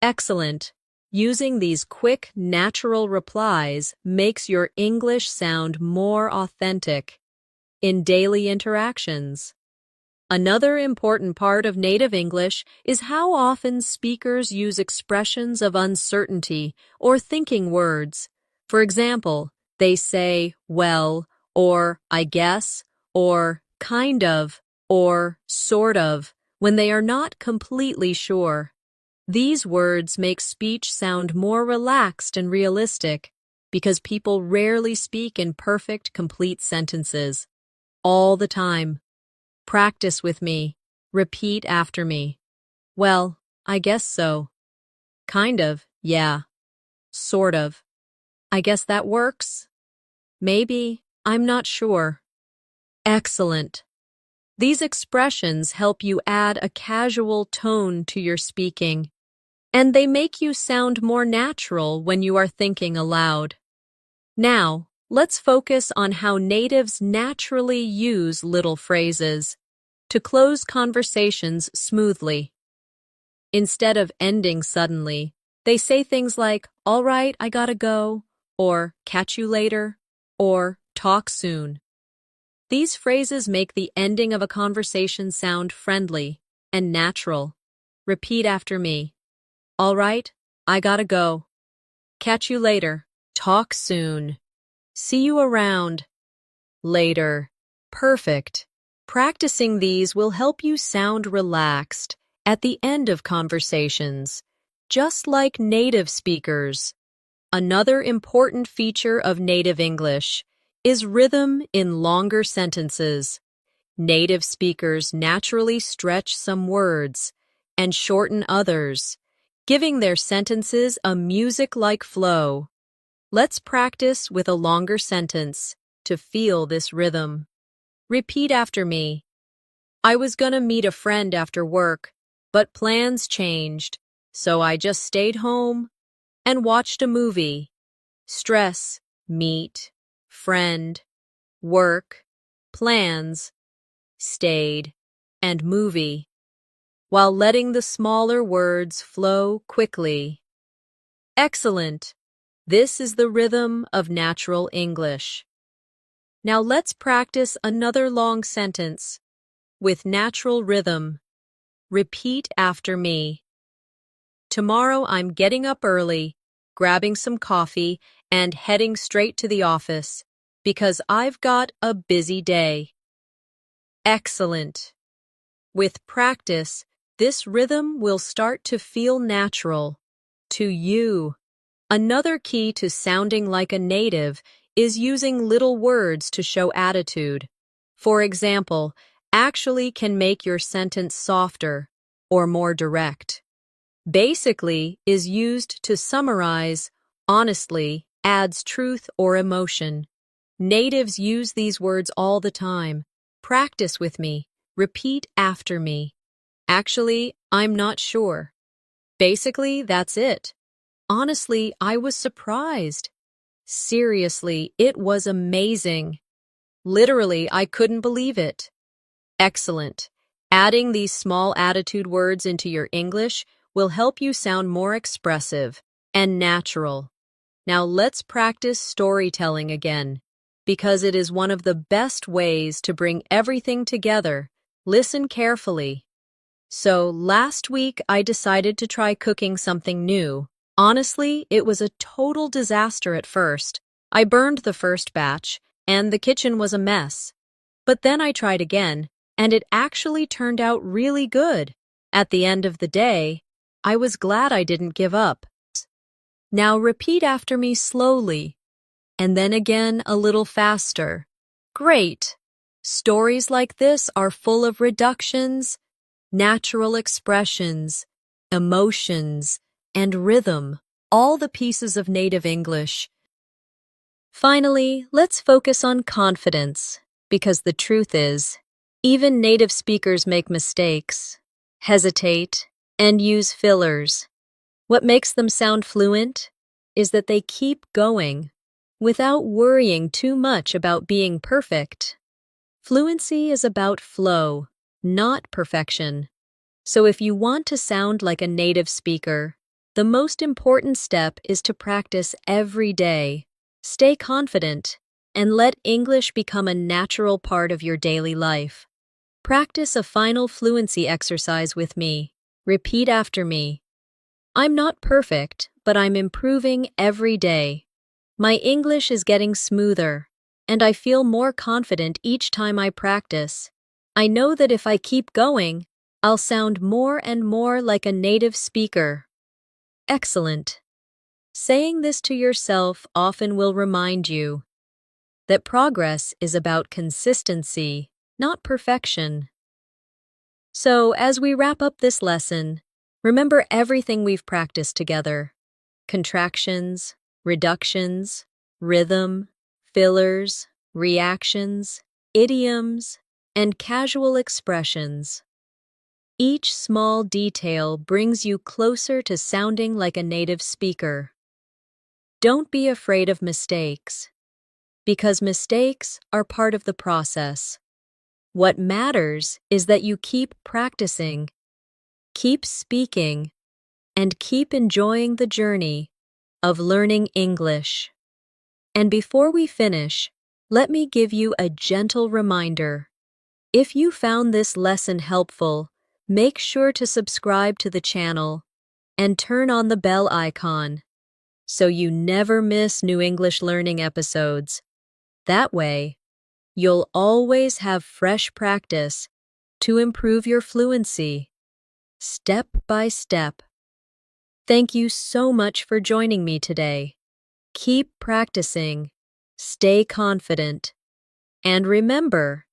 Excellent. Using these quick, natural replies makes your English sound more authentic in daily interactions. Another important part of native English is how often speakers use expressions of uncertainty or thinking words. For example, they say, "well," or "I guess," or "kind of," or "sort of," when they are not completely sure. These words make speech sound more relaxed and realistic because people rarely speak in perfect, complete sentences all the time. Practice with me. Repeat after me. "Well, I guess so." "Kind of, yeah." "Sort of. I guess that works." "Maybe, I'm not sure." Excellent. These expressions help you add a casual tone to your speaking, and they make you sound more natural when you are thinking aloud. Now, let's focus on how natives naturally use little phrases to close conversations smoothly. Instead of ending suddenly, they say things like, "All right, I gotta go," or "catch you later," or "talk soon." These phrases make the ending of a conversation sound friendly and natural. Repeat after me. "All right, I gotta go." "Catch you later." "Talk soon." "See you around." "Later." Perfect. Practicing these will help you sound relaxed at the end of conversations, just like native speakers. Another important feature of native English is rhythm in longer sentences. Native speakers naturally stretch some words and shorten others, giving their sentences a music-like flow. Let's practice with a longer sentence to feel this rhythm. Repeat after me. "I was gonna meet a friend after work, but plans changed, so I just stayed home and watched a movie." Stress, meet, friend, work, plans, stayed, and movie, while letting the smaller words flow quickly. Excellent. This is the rhythm of natural English. Now let's practice another long sentence with natural rhythm. Repeat after me. Tomorrow I'm getting up early, grabbing some coffee, and heading straight to the office because I've got a busy day. Excellent. With practice, this rhythm will start to feel natural to you. Another key to sounding like a native is using little words to show attitude. For example, "actually" can make your sentence softer, or more direct. Basically is used to summarize, honestly, adds truth or emotion. Natives use these words all the time. Practice with me. Repeat after me. Actually, I'm not sure. Basically, that's it. Honestly, I was surprised. Seriously, it was amazing. Literally, I couldn't believe it. Excellent. Adding these small attitude words into your English will help you sound more expressive and natural. Now let's practice storytelling again, because it is one of the best ways to bring everything together. Listen carefully. So, last week I decided to try cooking something new. Honestly, it was a total disaster at first. I burned the first batch, and the kitchen was a mess. But then I tried again, and it actually turned out really good. At the end of the day, I was glad I didn't give up. Now repeat after me slowly, and then again a little faster. Great! Stories like this are full of reductions, natural expressions, emotions, and rhythm, all the pieces of native English. Finally, let's focus on confidence, because the truth is, even native speakers make mistakes, hesitate, and use fillers. What makes them sound fluent is that they keep going without worrying too much about being perfect. Fluency is about flow, not perfection. So if you want to sound like a native speaker, the most important step is to practice every day. Stay confident and let English become a natural part of your daily life. Practice a final fluency exercise with me. Repeat after me. I'm not perfect, but I'm improving every day. My English is getting smoother, and I feel more confident each time I practice. I know that if I keep going, I'll sound more and more like a native speaker. Excellent. Saying this to yourself often will remind you that progress is about consistency, not perfection. So, as we wrap up this lesson, remember everything we've practiced together. Contractions, reductions, rhythm, fillers, reactions, idioms, and casual expressions. Each small detail brings you closer to sounding like a native speaker. Don't be afraid of mistakes, because mistakes are part of the process. What matters is that you keep practicing, keep speaking, and keep enjoying the journey of learning English. And before we finish, let me give you a gentle reminder. If you found this lesson helpful, make sure to subscribe to the channel and turn on the bell icon so you never miss new English learning episodes. That way, you'll always have fresh practice to improve your fluency, step by step. Thank you so much for joining me today. Keep practicing, stay confident, and remember,